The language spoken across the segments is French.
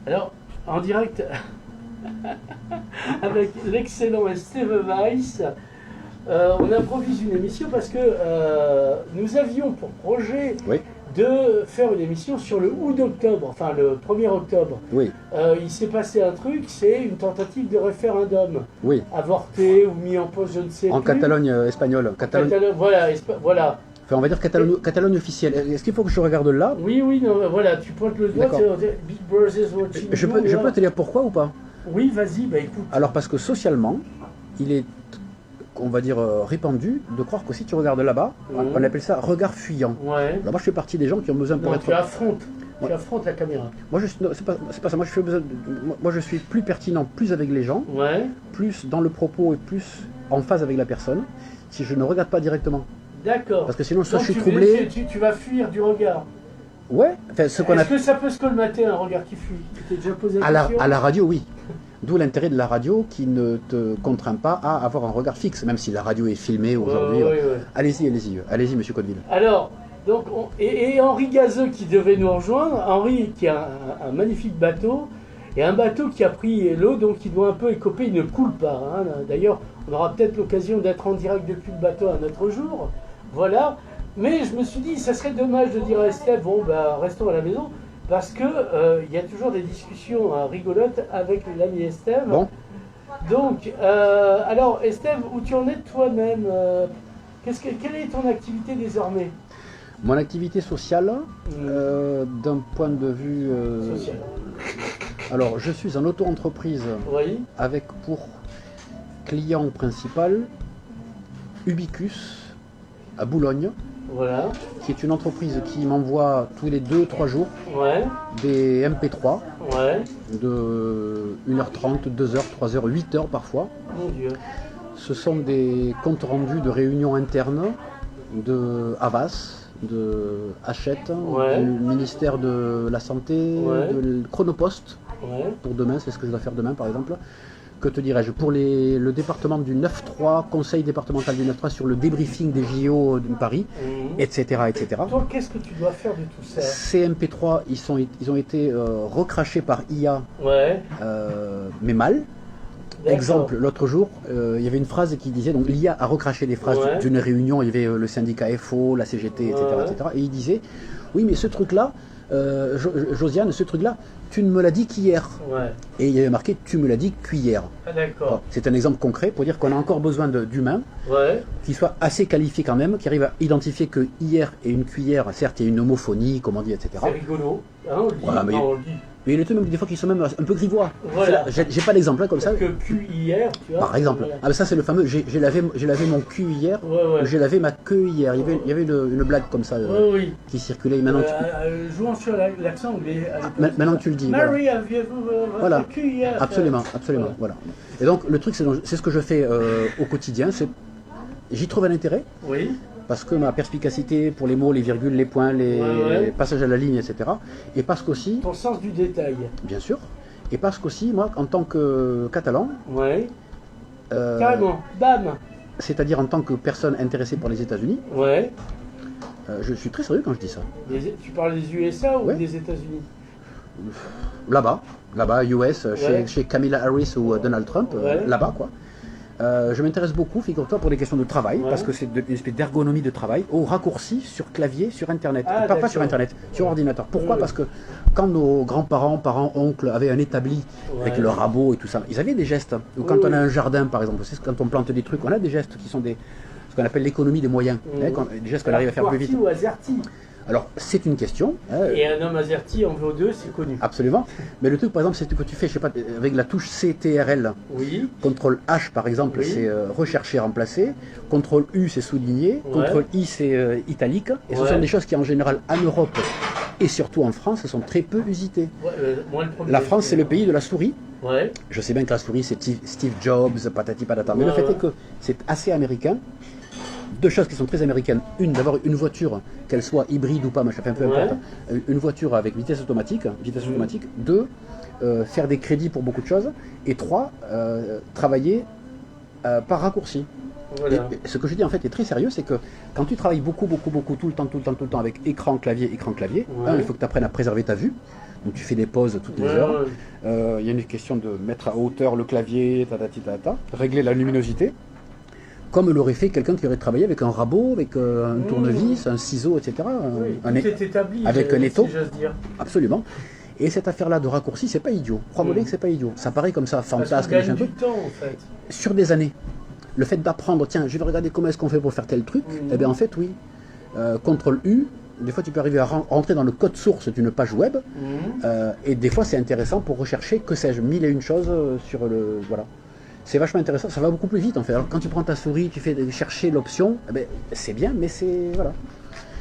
Alors, en direct avec l'excellent Steve Weiss, on improvise une émission parce que nous avions pour projet de faire une émission sur le août d'octobre, enfin le 1er octobre. Oui. Il s'est passé un truc, c'est une tentative de référendum. Oui. Avorté ou mis en pause, je ne sais plus. En Catalogne espagnole. Voilà. Enfin, on va dire Catalogne officielle. Est-ce qu'il faut que je regarde là? Oui, non, voilà, tu pointes le doigt, Big Brother is watching je peux te dire pourquoi ou pas? Oui, vas-y, écoute. Alors, parce que socialement, il est, on va dire, répandu de croire que si tu regardes là-bas, on appelle ça regard fuyant. Ouais. Alors moi, je fais partie des gens qui ont besoin pour être... Tu affrontes la caméra. Moi, c'est pas ça. Moi, je suis plus pertinent, plus avec les gens, plus dans le propos et plus en phase avec la personne, si je ne regarde pas directement. D'accord. Parce que sinon, soit je suis troublé... Tu vas fuir du regard. Ouais. Enfin, Est-ce que ça peut se colmater, un regard qui fuit? Tu t'es déjà posé la question? À la radio, oui. D'où l'intérêt de la radio qui ne te contraint pas à avoir un regard fixe, même si la radio est filmée aujourd'hui. Allez-y, monsieur Codeville. Alors, donc, et Henri Gazeux qui devait nous rejoindre, Henri qui a un magnifique bateau, et un bateau qui a pris l'eau, donc il doit un peu écoper, il ne coule pas. Hein. D'ailleurs, on aura peut-être l'occasion d'être en direct depuis le bateau un autre jour. Voilà. Mais je me suis dit, ça serait dommage de dire à Estève, bon, restons à la maison. Parce que il y a toujours des discussions rigolotes avec l'ami Estève. Bon. Donc, alors Estève, où tu en es toi-même quelle est ton activité désormais? Mon activité sociale, d'un point de vue... Social. Alors, je suis en auto-entreprise avec pour client principal Ubicus à Boulogne. Voilà. Qui est une entreprise qui m'envoie tous les 2-3 jours des MP3 de 1h30, 2h, 3h, 8h parfois. Mon Dieu. Ce sont des comptes rendus de réunions internes de Havas, de Hachette, du ministère de la Santé, de Chronopost. Pour demain, c'est ce que je dois faire demain par exemple. Que te dirais-je, pour le département du 9-3, conseil départemental du 9-3 sur le débriefing des JO de Paris, etc. Toi, qu'est-ce que tu dois faire de tout ça? Ces MP3, ils ont été recrachés par IA, mais mal. Exemple, l'autre jour, il y avait une phrase qui disait, donc l'IA a recraché des phrases d'une réunion, il y avait le syndicat FO, la CGT, etc. Et il disait, oui mais ce truc-là, Josiane, ce truc-là, tu ne me l'as dit qu'hier. Et il y avait marqué, tu me l'as dit qu'hier. Ah, d'accord. C'est un exemple concret pour dire qu'on a encore besoin d'humains qui soient assez qualifiés quand même, qui arrivent à identifier que hier et une cuillère, certes il y a une homophonie, comme on dit, etc. C'est rigolo. Hein, on le dit. On le dit. Mais il y a des fois qui sont même un peu grivois. Voilà. J'ai pas d'exemple comme ça. Que cul hier, tu vois. Par exemple. Ah, ça c'est le fameux, j'ai lavé mon cul hier, j'ai lavé ma queue hier. Il y avait une blague comme ça qui circulait. Maintenant, jouons sur l'accent anglais. Maintenant que tu le dis. Mary, aviez-vous votre cul hier? Absolument. Voilà. Et donc le truc, c'est ce que je fais au quotidien. J'y trouve un intérêt. Oui. Parce que ma perspicacité pour les mots, les virgules, les points, les passages à la ligne, etc. Et parce qu'aussi... Ton sens du détail. Bien sûr. Et parce qu'aussi, moi, en tant que catalan... Carrément, bam. C'est-à-dire en tant que personne intéressée par les États-Unis... je suis très sérieux quand je dis ça. Tu parles des USA ou des États-Unis? Là-bas, US, chez Kamala Harris ou Donald Trump, là-bas, quoi. Je m'intéresse beaucoup, figure-toi, pour des questions de travail, parce que c'est une espèce d'ergonomie de travail, au raccourci sur clavier, sur Internet. Pas sur Internet, sur ordinateur. Pourquoi? Parce que quand nos grands-parents, parents, oncles avaient un établi avec le rabot et tout ça, ils avaient des gestes. Ou quand on a un jardin, par exemple, c'est quand on plante des trucs, on a des gestes qui sont ce qu'on appelle l'économie des moyens. Des gestes qu'on arrive à faire plus vite. Ou AZERTY. Alors, c'est une question. Et un homme AZERTY en VO2, c'est connu. Absolument. Mais le truc, par exemple, c'est que tu fais, je sais pas, avec la touche CTRL. CTRL H, par exemple, c'est rechercher, remplacer. CTRL U, c'est souligner. CTRL I, c'est italique. Et ce sont des choses qui, en général, en Europe et surtout en France, sont très peu usitées. La France, c'est le pays de la souris. Je sais bien que la souris, c'est Steve Jobs, patati patata. Mais le fait est que c'est assez américain. Deux choses qui sont très américaines. Une, d'avoir une voiture, qu'elle soit hybride ou pas, machin, peu importe. Une voiture avec vitesse automatique. Deux, faire des crédits pour beaucoup de choses. Et trois, travailler Par raccourci. Voilà. Et ce que je dis en fait est très sérieux, c'est que quand tu travailles beaucoup, tout le temps avec écran, clavier, il faut que tu apprennes à préserver ta vue. Donc tu fais des pauses toutes les heures. Il y a une question de mettre à hauteur le clavier, régler la luminosité, comme l'aurait fait quelqu'un qui aurait travaillé avec un rabot, avec un tournevis, un ciseau, etc. Tout est établi, avec un étau. Si j'ose dire. Absolument. Et cette affaire-là de raccourci, c'est pas idiot. Crois-moi bien que c'est pas idiot. Ça paraît comme ça, fantasque. Parce qu'on gagne du temps, en fait. Sur des années. Le fait d'apprendre, tiens, je vais regarder comment est-ce qu'on fait pour faire tel truc, eh bien en fait, oui. CTRL U, des fois tu peux arriver à rentrer dans le code source d'une page web, et des fois c'est intéressant pour rechercher, que sais-je, mille et une choses sur le... Voilà. C'est vachement intéressant, ça va beaucoup plus vite en fait. Alors, quand tu prends ta souris, tu fais chercher l'option, eh ben, c'est bien, mais c'est... Voilà.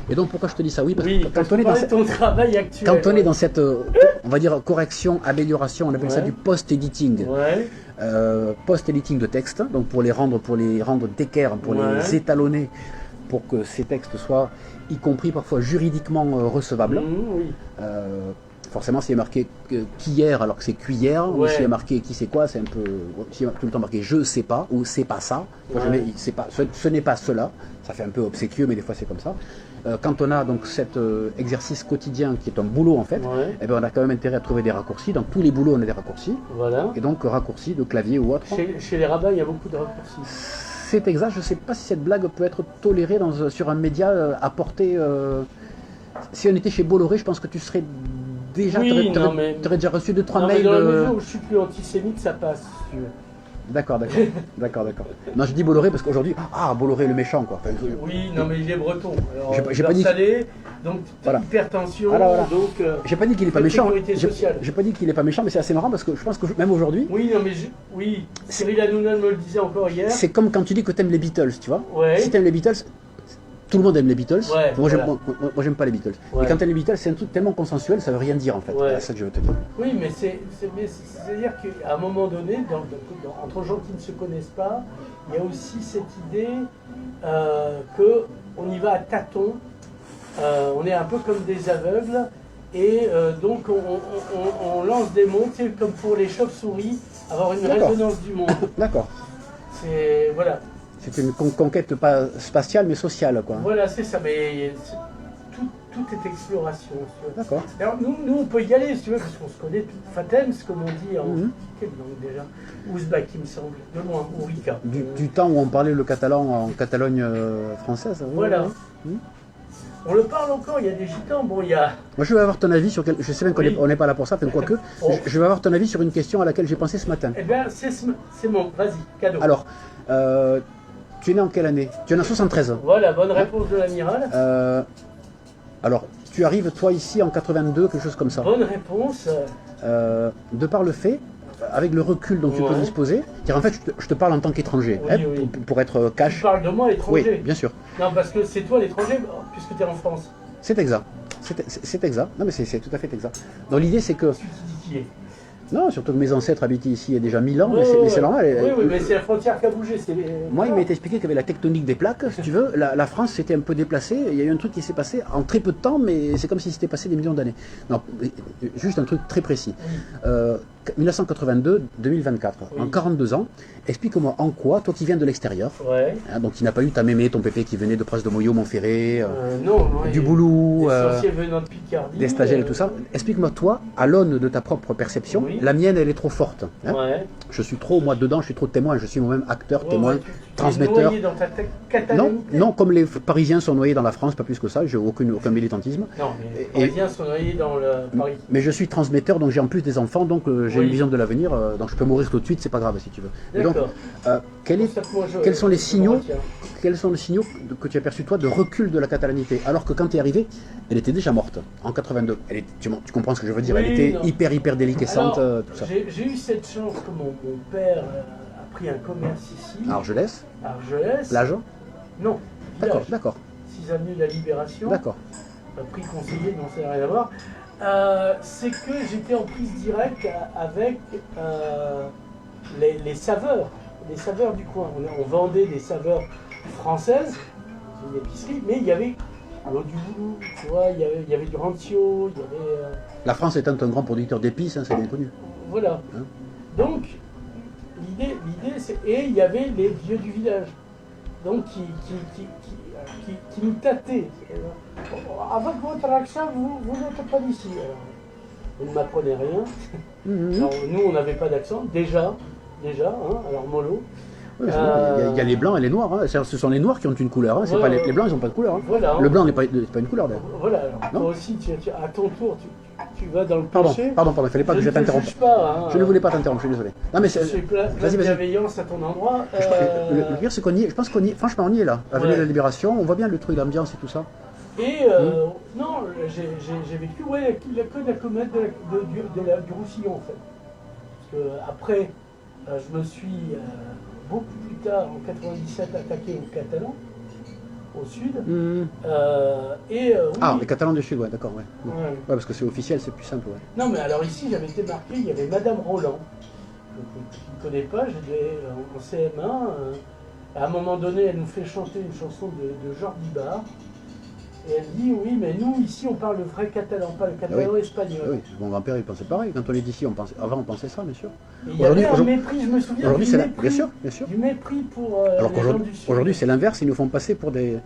Et donc pourquoi je te dis ça? Oui, parce que quand on est dans ton travail actuel, quand on est dans cette, on va dire, correction, amélioration, on appelle ça du post-editing. Post-editing de texte, donc pour les rendre d'équerre, pour les étalonner, pour que ces textes soient, y compris parfois juridiquement recevables. Forcément, s'il y a marqué qu'hier alors que c'est cuillère, ou s'il y a marqué qui c'est quoi, c'est un peu. S'il y a tout le temps marqué je sais pas ou c'est pas ça, ce n'est pas cela, ça fait un peu obséquieux, mais des fois c'est comme ça. Quand on a donc cet exercice quotidien qui est un boulot en fait, eh ben on a quand même intérêt à trouver des raccourcis. Dans tous les boulots, on a des raccourcis. Voilà. Et donc raccourcis de clavier ou autre. Chez les rabbins, il y a beaucoup de raccourcis. C'est exact. Je ne sais pas si cette blague peut être tolérée sur un média à portée. Si on était chez Bolloré, je pense que tu serais déjà. Tu aurais déjà reçu 2-3 mails. Dans la mesure où je suis plus antisémite, ça passe. Si tu veux. D'accord. Non, je dis Bolloré parce qu'aujourd'hui, Bolloré le méchant quoi. Enfin, oui, non mais il est breton. J'ai pas dit salé, donc hypertension, donc. J'ai pas dit qu'il est pas méchant. J'ai pas dit qu'il est pas méchant, mais c'est assez marrant parce que je pense que même aujourd'hui. Oui, non mais Cyril Hanouna me le disait encore hier. C'est comme quand tu dis que t'aimes les Beatles, tu vois. Si t'aimes les Beatles. Tout le monde aime les Beatles. Moi, j'aime pas les Beatles. Et quand t'aimes les Beatles, c'est un truc tellement consensuel, ça veut rien dire en fait. C'est ça que je veux te dire. Oui, mais c'est-à-dire qu'à un moment donné, entre gens qui ne se connaissent pas, il y a aussi cette idée qu'on y va à tâtons. On est un peu comme des aveugles. Et donc on lance des mots, c'est comme pour les chauves-souris, avoir une résonance du monde. D'accord. C'est. Voilà. C'est une conquête pas spatiale mais sociale quoi. Voilà, c'est ça, mais tout est exploration. D'accord. Alors nous on peut y aller si tu veux, parce qu'on se connaît, Fatem, comme on dit en quelle langue déjà? Ouzbek il me semble, de loin, ou Rika. Du temps où on parlait le catalan en Catalogne française. Voilà. On le parle encore, il y a des gitans, bon il y a... Moi je veux avoir ton avis sur je sais bien qu'on n'est pas là pour ça, quoique, je veux avoir ton avis sur une question à laquelle j'ai pensé ce matin. Eh bien c'est bon, vas-y, cadeau. Alors, tu es né en quelle année? Tu es né en 73. Voilà, bonne réponse de l'amiral. Alors, tu arrives toi ici en 82, quelque chose comme ça. Bonne réponse. De par le fait, avec le recul dont tu peux disposer, car en fait je te parle en tant qu'étranger, pour être cash. Tu parles de moi étranger. Oui, bien sûr. Non, parce que c'est toi l'étranger, puisque tu es en France. C'est exact. C'est exact. Non mais c'est tout à fait exact. Donc l'idée c'est que... Tu dis qui est. Non, surtout que mes ancêtres habitaient ici il y a déjà 1000 ans, mais c'est normal. Oui, mais c'est la frontière qui a bougé. Moi, il m'a été expliqué qu'il y avait la tectonique des plaques, si tu veux. La France s'était un peu déplacée, il y a eu un truc qui s'est passé en très peu de temps, mais c'est comme si c'était passé des millions d'années. Non, juste un truc très précis. 1982-2024, en 42 ans, explique-moi en quoi, toi qui viens de l'extérieur, donc qui n'a pas eu ta mémé, ton pépé qui venait de proche de Moyo, Montferré, du Boulou, des stagiaires et tout ça, explique-moi toi, à l'aune de ta propre perception, la mienne elle est trop forte. Je suis trop, moi dedans, je suis trop témoin, je suis moi-même acteur, témoin, transmetteur. Tu es noyé dans ta non, comme les Parisiens sont noyés dans la France, pas plus que ça, j'ai aucun militantisme. Non, mais les Parisiens sont noyés dans le Paris. Mais je suis transmetteur, donc j'ai en plus des enfants, donc j'ai une vision de l'avenir, donc je peux mourir tout de suite, c'est pas grave si tu veux. D'accord. Donc, quels sont les signaux que tu as perçus toi de recul de la catalanité, alors que quand tu es arrivé, elle était déjà morte en 82. Tu comprends ce que je veux dire? Elle était hyper déliquescente, tout ça. J'ai eu cette chance que mon père a pris un commerce ici. Argelès. L'âge? Non. D'accord. 6 avenue de la Libération. D'accord. Prix conseiller, non, ça n'a rien à voir. C'est que j'étais en prise directe avec les saveurs du coin. On vendait des saveurs françaises, une épicerie, mais il y avait l'eau du Boulou, tu vois, il y avait du rancio, il y avait... La France étant un grand producteur d'épices, c'est bien connu. Voilà. Donc, l'idée, c'est... Et il y avait les vieux du village, donc qui nous tâtaient. Avec votre accent, vous n'êtes pas d'ici. Vous ne m'apprenez rien. Alors, nous, on n'avait pas d'accent, déjà, hein, alors mollo. Oui, il y a les blancs et les noirs. Hein. Ce sont les noirs qui ont une couleur. Hein. Pas les blancs, ils n'ont pas de couleur. Hein. Voilà, le blanc n'est pas une couleur. Voilà, alors toi aussi, à ton tour, tu vas dans le péché. Pardon, il ne fallait pas que je t'interrompe. Je ne voulais pas t'interrompre, je suis désolé. Non, mais je suis plein de bienveillance à ton endroit. Le pire, c'est qu'on y est. Je pense franchement, on y est là. Avec la Libération, on voit bien le truc, l'ambiance et tout ça. Et non, j'ai vécu que la comète du Roussillon, en fait. Parce que après, je me suis beaucoup plus tard, en 97, attaqué aux Catalans, au sud. Oui. Les Catalans du sud, ouais, d'accord, ouais. Ouais, parce que c'est officiel, c'est plus simple, ouais. Non, mais alors ici, j'avais été marqué, il y avait Madame Roland, que je ne connais pas, j'étais en CM1. À un moment donné, elle nous fait chanter une chanson de Jordi Bar. Et elle dit, oui, mais nous, ici, on parle le vrai catalan, pas le catalan espagnol. Oui, mon grand-père, il pensait pareil. Quand on est d'ici, avant, on pensait ça, bien sûr. Il y avait un mépris, je me souviens, du mépris, bien sûr. Du mépris pour alors les gens du Sud. Aujourd'hui, c'est l'inverse, ils nous font passer pour des...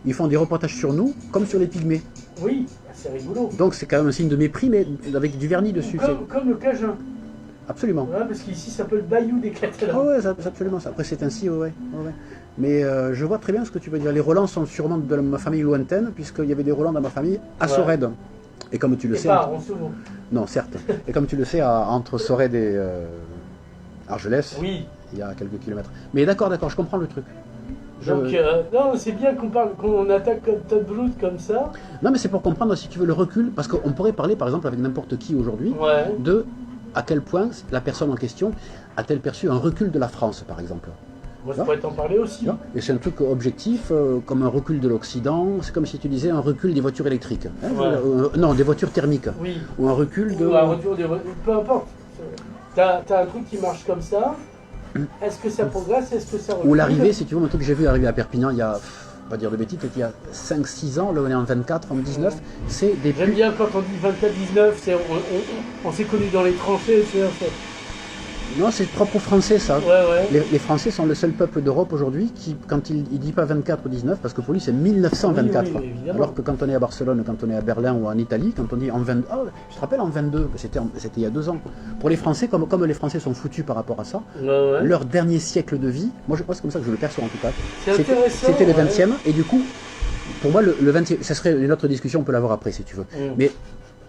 Ils font des reportages sur nous, comme sur les pygmées. Oui, c'est rigolo. Donc c'est quand même un signe de mépris, mais avec du vernis dessus. Comme le Cajun. Absolument. Ouais, parce qu'ici, ça s'appelle le Bayou des Catalans. Oui, c'est absolument ça. Après, c'est ainsi, ouais. Mais je vois très bien ce que tu veux dire. Les Rolands sont sûrement de ma famille lointaine, puisqu'il y avait des Rolands dans ma famille à Sorède. Et comme tu le sais... Pas à Ronceau. Non, certes. Et comme tu le sais, entre Sorède et Argelès, oui, il y a quelques kilomètres. Mais d'accord, je comprends le truc. Donc, non, c'est bien qu'on attaque Todd Brute comme ça. Non, mais c'est pour comprendre, si tu veux, le recul, parce qu'on pourrait parler, par exemple, avec n'importe qui aujourd'hui, de à quel point la personne en question a-t-elle perçu un recul de la France, par exemple. Moi, je pourrais t'en parler aussi. Et c'est un truc objectif, comme un recul de l'Occident, c'est comme si tu disais un recul des voitures électriques. Hein, non, des voitures thermiques. Oui. Ou un recul de... Ou un retour des voitures... Peu importe. T'as un truc qui marche comme ça. Est-ce que ça progresse? Est-ce que ça recule? Ou l'arrivée, si tu veux, un truc que j'ai vu arriver à Perpignan il y a, pas dire de bêtises, peut-être il y a 5-6 ans, là on est en 24, en 19, c'est des... J'aime bien quand on dit 24-19, on s'est connus dans les tranchées, tu vois. Non, c'est propre aux Français, ça. Ouais. Les Français sont le seul peuple d'Europe aujourd'hui qui, quand il ne dit pas 24 ou 19, parce que pour lui c'est 1924. Oui, alors que quand on est à Barcelone, quand on est à Berlin ou en Italie, quand on dit en 22... Oh, je te rappelle en 22, c'était il y a 2 ans. Pour les Français, comme les Français sont foutus par rapport à ça, leur dernier siècle de vie, moi c'est comme ça que je le perçois en tout cas, c'était le 20e, et du coup, pour moi le 20e, ça serait une autre discussion, on peut l'avoir après si tu veux. Mais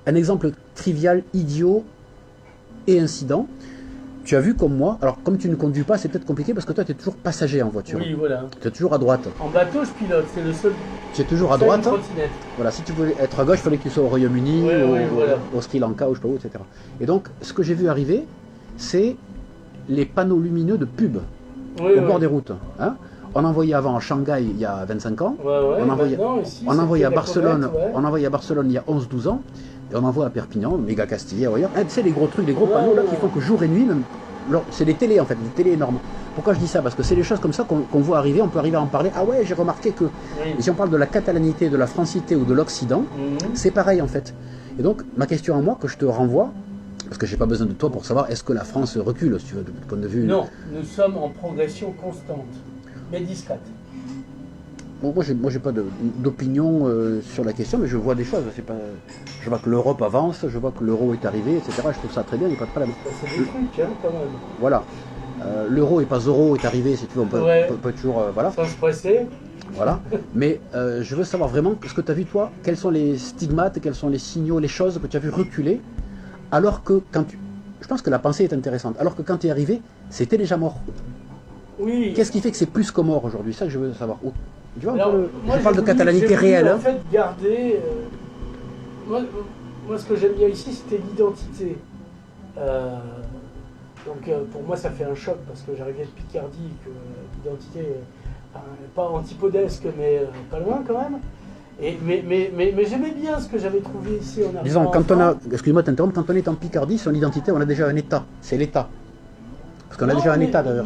un exemple trivial, idiot et incident. Tu as vu comme moi, alors comme tu ne conduis pas, c'est peut-être compliqué parce que toi tu es toujours passager en voiture. Oui, voilà. Tu es toujours à droite. En bateau, je pilote, c'est le seul. Tu es toujours à droite. Voilà, si tu voulais être à gauche, il fallait que tu sois au Royaume-Uni, au Sri Lanka, ou je sais pas où, etc. Et donc, ce que j'ai vu arriver, c'est les panneaux lumineux de pub au bord des routes. Hein, on envoyait avant à Shanghai il y a 25 ans. On envoyait à Barcelone, il y a 11-12 ans. Et on envoie à Perpignan, méga Castille, ailleurs. Tu sais, les gros trucs, les gros panneaux là qui font que jour et nuit, même, c'est des télés en fait, des télés énormes. Pourquoi je dis ça? Parce que c'est des choses comme ça qu'on voit arriver, on peut arriver à en parler. Ah ouais, j'ai remarqué que... Et si on parle de la catalanité, de la francité ou de l'Occident, c'est pareil en fait. Et donc, ma question à moi, que je te renvoie, parce que j'ai pas besoin de toi pour savoir est-ce que la France recule, si tu veux, de point de vue... Non, nous sommes en progression constante, mais discrète. Bon, moi, j'ai pas d'opinion sur la question, mais je vois des choses. Je vois que l'Europe avance, je vois que l'euro est arrivé, etc. Je trouve ça très bien, il n'y a pas de problème. C'est des trucs, hein, quand même. Voilà. L'euro et pas euro est arrivé, si tu veux, on peut toujours... voilà. Sans se presser. Voilà. Mais je veux savoir vraiment ce que tu as vu, toi, quels sont les stigmates, quels sont les signaux, les choses que tu as vu reculer, alors que quand tu... Je pense que la pensée est intéressante. Alors que quand tu es arrivé, c'était déjà mort. Oui. Qu'est-ce qui fait que c'est plus que mort aujourd'hui? Ça que je veux savoir. Tu vois, alors, je parle de catalanité réelle. En fait, garder... moi, ce que j'aime bien ici, c'était l'identité. Donc, pour moi, ça fait un choc, parce que j'arrivais de Picardie, que l'identité, pas antipodesque, mais pas loin quand même. Mais j'aimais bien ce que j'avais trouvé ici en arrivant. Disons, quand on a... Excuse-moi de t'interrompre, quand on est en Picardie, son identité, on a déjà un État. C'est l'État. Parce qu'on a déjà un État d'ailleurs.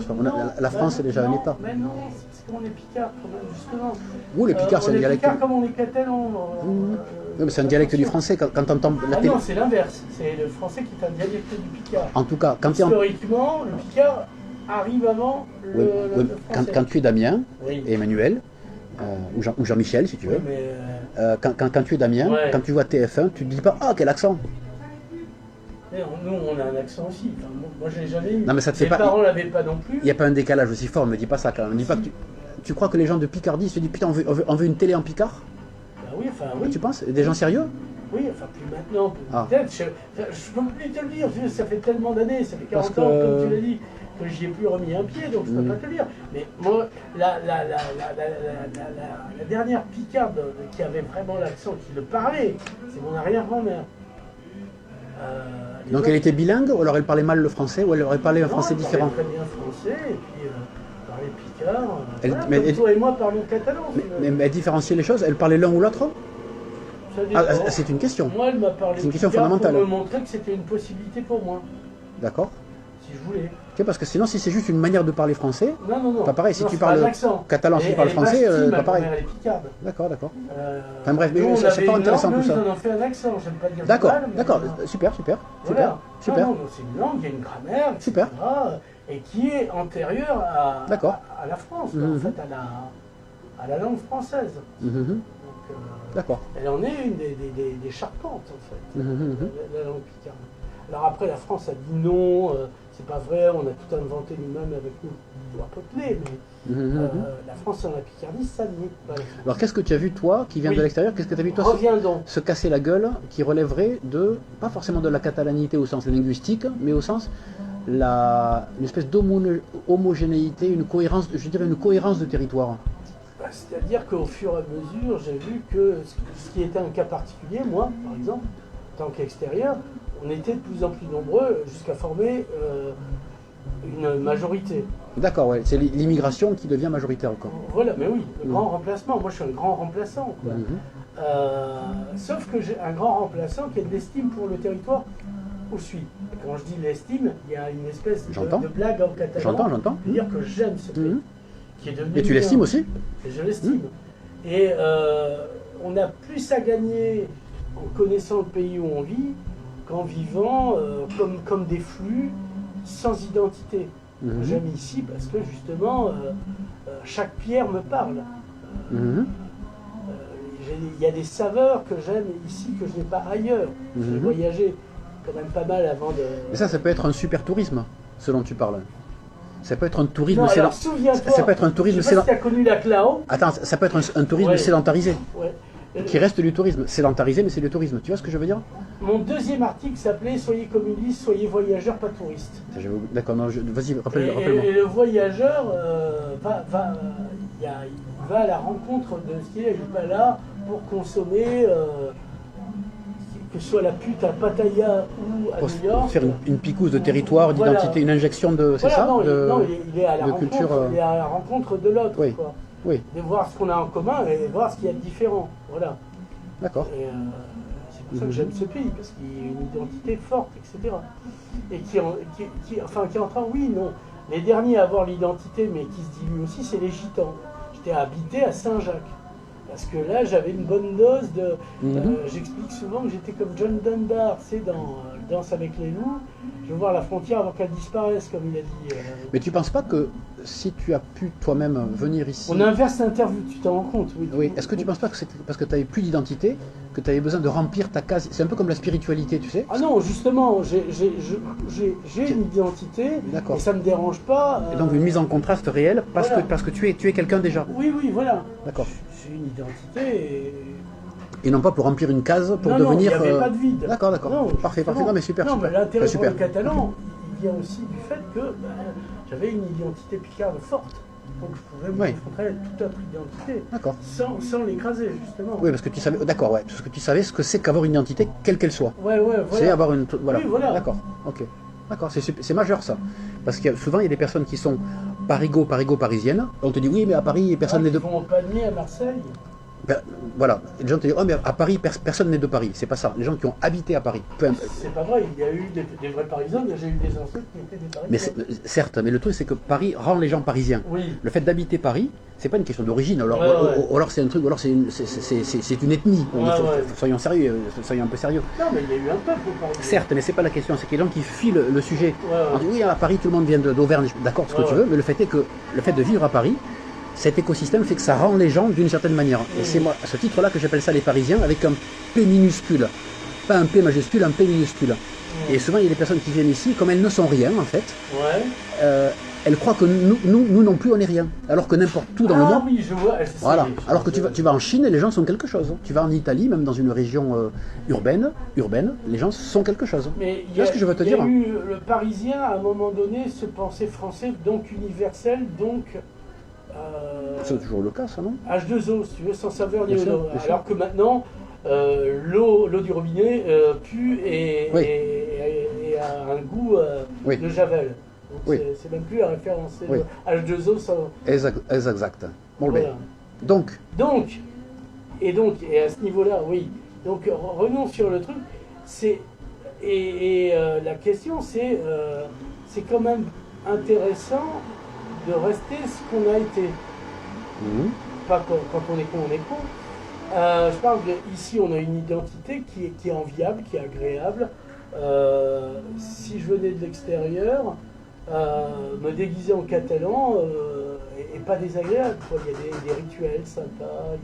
La France, c'est déjà un État. Mais non, c'est comme on est Picard, justement. Où les Picards, c'est un dialecte. Picard comme on est catalan. Non, mais c'est un dialecte du français. Quand on entend la télé. Non, c'est l'inverse. C'est le français qui est un dialecte du Picard. En tout cas, quand historiquement, le Picard arrive avant Oui, oui. le français. Quand tu es Damien Oui. et Emmanuel, ou Jean-Michel si tu veux, Oui, mais, quand tu es Damien, Ouais. quand tu vois TF1, tu ne dis pas « Ah, quel accent !» nous, on a un accent aussi. Enfin, moi, je l'ai jamais eu. Non, mais ça te fait Mes pas- parents l'avaient pas non plus. Il n'y a pas un décalage aussi fort, me dis pas ça quand même. Me dis pas que tu crois que les gens de Picardie se disent « Putain, on veut une télé en Picard Bah oui, enfin, oui. Tu penses? Des gens sérieux? Oui, enfin, plus maintenant, Ah. peut-être. Je peux plus te le dire, ça fait tellement d'années, ça fait 40 Parce ans, que- comme tu l'as dit, que j'y ai plus remis un pied, donc je peux pas te le dire. Mais moi, la dernière Picarde qui avait vraiment l'accent, qui le parlait, c'est mon arrière-grand-mère. Donc elle était bilingue, ou alors elle parlait mal le français, ou elle aurait parlé un français différent? Elle parlait très bien français, et puis parlait picard. Elle- Voilà, mais comme elle- toi et moi parlons catalan. Mais elle différenciait les choses? Elle parlait l'un ou l'autre? Ça Ah, dépend. c'est une question. Moi, elle m'a parlé C'est une question picard fondamentale. pour me montrer que c'était une possibilité pour moi, D'accord. si je voulais. Ok, parce que sinon, si c'est juste une manière de parler français, Non. pas pareil. Si Non, tu c'est pas parles l'accent. catalan, si Et tu parles elle est français, bastille, ma pas pareil. grand-mère, elle est picarde. D'accord. Enfin bref, mais nous, on c'est avait pas une intéressant langue, tout ça. Nous, on en fait un accent, j'aime pas dire D'accord, du mal, mais, d'accord. Super. Voilà. Super. Non, c'est une langue, il y a une grammaire, etc., Super. et qui est antérieure à la France, quoi, Mhm. en fait, à la langue française. Mhm. Donc, D'accord. elle en est une des charpentes, en fait, Mhm. la langue picarde. Alors après, la France a dit non, c'est pas vrai, on a tout inventé nous-mêmes avec nous, doigts potelés, mais la France et la Picardie, ça nie. Voilà. Alors qu'est-ce que tu as vu toi, qui vient Oui. de l'extérieur, qu'est-ce que tu as vu toi Reviens donc. se casser la gueule, qui relèverait de, pas forcément de la catalanité au sens linguistique, mais au sens une espèce d'homogénéité, une cohérence, je dirais une cohérence de territoire. Bah, c'est-à-dire qu'au fur et à mesure, j'ai vu que ce qui était un cas particulier, moi, par exemple, en tant qu'extérieur, on était de plus en plus nombreux jusqu'à former une majorité. D'accord, ouais, c'est l'immigration qui devient majoritaire encore. Voilà, mais oui, le grand remplacement. Moi, je suis un grand remplaçant, quoi. Sauf que j'ai un grand remplaçant qui a de l'estime pour le territoire où je suis. Et quand je dis l'estime, il y a une espèce de blague en catalan. J'entends. C'est-à-dire que j'aime ce pays, qui est devenu... Et tu l'estimes aussi? Et je l'estime. Et on a plus à gagner en connaissant le pays où on vit qu'en vivant comme des flux sans identité. J'aime ici parce que justement, chaque pierre me parle. Il y a des saveurs que j'aime ici que je n'ai pas ailleurs. J'ai voyagé quand même pas mal avant de... Mais ça peut être un super tourisme, ce dont tu parles. Ça peut être un tourisme non, alors, souviens-toi, ça peut être un tourisme je sais pas si tu as connu la Clao. Attends, ça peut être un tourisme sédentarisé. Ouais. Qui reste du tourisme. Sédentarisé, mais c'est du tourisme. Tu vois ce que je veux dire? Mon deuxième article s'appelait « Soyez communistes, soyez voyageurs, pas touristes ». D'accord, vas-y, rappelle-moi. Et le voyageur il va à la rencontre de ce qu'il est. Il n'est pas là pour consommer, que ce soit la pute à Pattaya ou à Pour New York. faire une picouse de territoire, d'identité, une injection de... C'est ça? Non, il est à la de rencontre, culture, il est à la rencontre de l'autre. Oui. Quoi. Oui. De voir ce qu'on a en commun et voir ce qu'il y a de différent. Voilà. D'accord. Et c'est pour ça que j'aime ce pays, parce qu'il y a une identité forte, etc. Et qui est en train, oui, non. Les derniers à avoir l'identité, mais qui se diluent aussi, c'est les Gitans. J'étais habité à Saint-Jacques. Parce que là, j'avais une bonne dose de... J'explique souvent que j'étais comme John Dunbar, tu sais, dans Danse avec les loups. Je veux voir la frontière avant qu'elle disparaisse, comme il a dit. Mais tu penses pas que si tu as pu toi-même venir ici... On inverse l'interview, tu t'en rends compte? Oui. Est-ce que tu penses pas que c'était parce que tu n'avais plus d'identité, que tu avais besoin de remplir ta case? C'est un peu comme la spiritualité, tu sais? Ah non, justement, j'ai une identité, et ça ne me dérange pas. Et donc une mise en contraste réelle, parce que tu es quelqu'un déjà. Oui, voilà. D'accord. J'ai une identité et non pas pour remplir une case, pour devenir... Non, il n'y avait pas de vide. D'accord. Parfait. Non, mais super. Non, mais l'intérêt pour super. le catalan, il vient aussi du fait que j'avais une identité picarde forte. Donc je pouvais me confronter toute autre identité. D'accord. Sans l'écraser, justement. Oui, parce que tu savais... D'accord, ouais. Parce que tu savais ce que c'est qu'avoir une identité, quelle qu'elle soit. Ouais, voilà. C'est avoir une... Voilà. Oui, voilà. D'accord, ok. D'accord, c'est majeur ça. Parce que souvent, il y a des personnes qui sont parigo-parisiennes. On te dit, oui, mais à Paris, personne n'est de... Ils vont au panier à Marseille. Ben, voilà, les gens te disent, oh mais à Paris, personne n'est de Paris, c'est pas ça. Les gens qui ont habité à Paris. C'est pas vrai, il y a eu des vrais Parisiens, j'ai eu des anciens qui étaient des Parisiens. Mais certes, mais le truc c'est que Paris rend les gens parisiens. Oui. Le fait d'habiter Paris, c'est pas une question d'origine, alors, ou alors c'est un truc, ou alors c'est une ethnie. Soyons sérieux, soyons un peu sérieux. Non mais il y a eu un peuple au Paris. Certes, mais c'est pas la question, c'est que les gens qui fuient le sujet. On dit, oui, à Paris tout le monde vient d'Auvergne, d'accord, ce que tu veux, mais le fait est que le fait de vivre à Paris, cet écosystème fait que ça rend les gens d'une certaine manière. Et c'est moi, à ce titre-là, que j'appelle ça les Parisiens, avec un P minuscule. Pas un P majuscule, un P minuscule. Et souvent, il y a des personnes qui viennent ici, comme elles ne sont rien, en fait, elles croient que nous non plus, on n'est rien. Alors que n'importe où dans le monde... oui, je vois. Voilà. Alors que tu vas en Chine et les gens sont quelque chose. Tu vas en Italie, même dans une région urbaine, les gens sont quelque chose. Mais c'est ce que je veux te dire. Le Parisien, à un moment donné, se pensait français, donc universel, donc... c'est toujours le cas, ça, non? H2O, si tu veux, sans saveur ni odeur. Alors que maintenant, l'eau du robinet pue et a un goût de javel. C'est même plus la référence, c'est H2O sans... Exact. Bon, voilà. Donc, et à ce niveau-là, oui. Donc revenons sur le truc. La question, c'est quand même intéressant de rester ce qu'on a été. Pas quand on est con, on est con. Je parle ici, on a une identité qui est enviable, qui est agréable. Si je venais de l'extérieur, me déguiser en catalan est pas désagréable. Il y a des rituels sympas.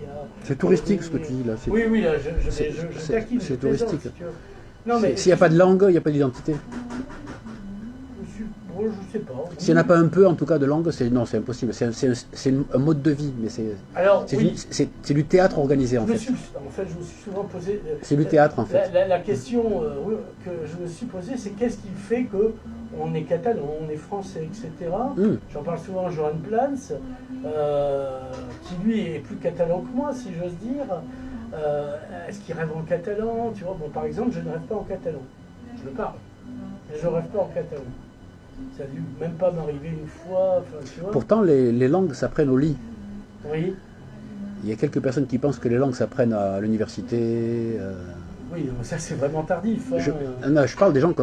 C'est touristique ce que tu dis là. Oui, là, je taquine. C'est touristique. Si tu veux. Non, mais s'il n'y a pas de langue, il n'y a pas d'identité. Je sais pas. S'il n'y en a pas un peu, en tout cas, de langue, c'est impossible. C'est un mode de vie, mais c'est du théâtre organisé, en fait. Je me suis souvent posé... c'est du théâtre, en fait. La question que je me suis posée, c'est qu'est-ce qui fait qu'on est catalan, on est français, etc. J'en parle souvent à Johan Plans, qui lui est plus catalan que moi, si j'ose dire. Est-ce qu'il rêve en catalan? Tu vois, bon, par exemple, je ne rêve pas en catalan. Je le parle, mais je ne rêve pas en catalan. Ça a dû même pas m'arriver une fois. Tu vois. Pourtant, les langues s'apprennent au lit. Oui. Il y a quelques personnes qui pensent que les langues s'apprennent à l'université. Oui, ça c'est vraiment tardif. Je parle des gens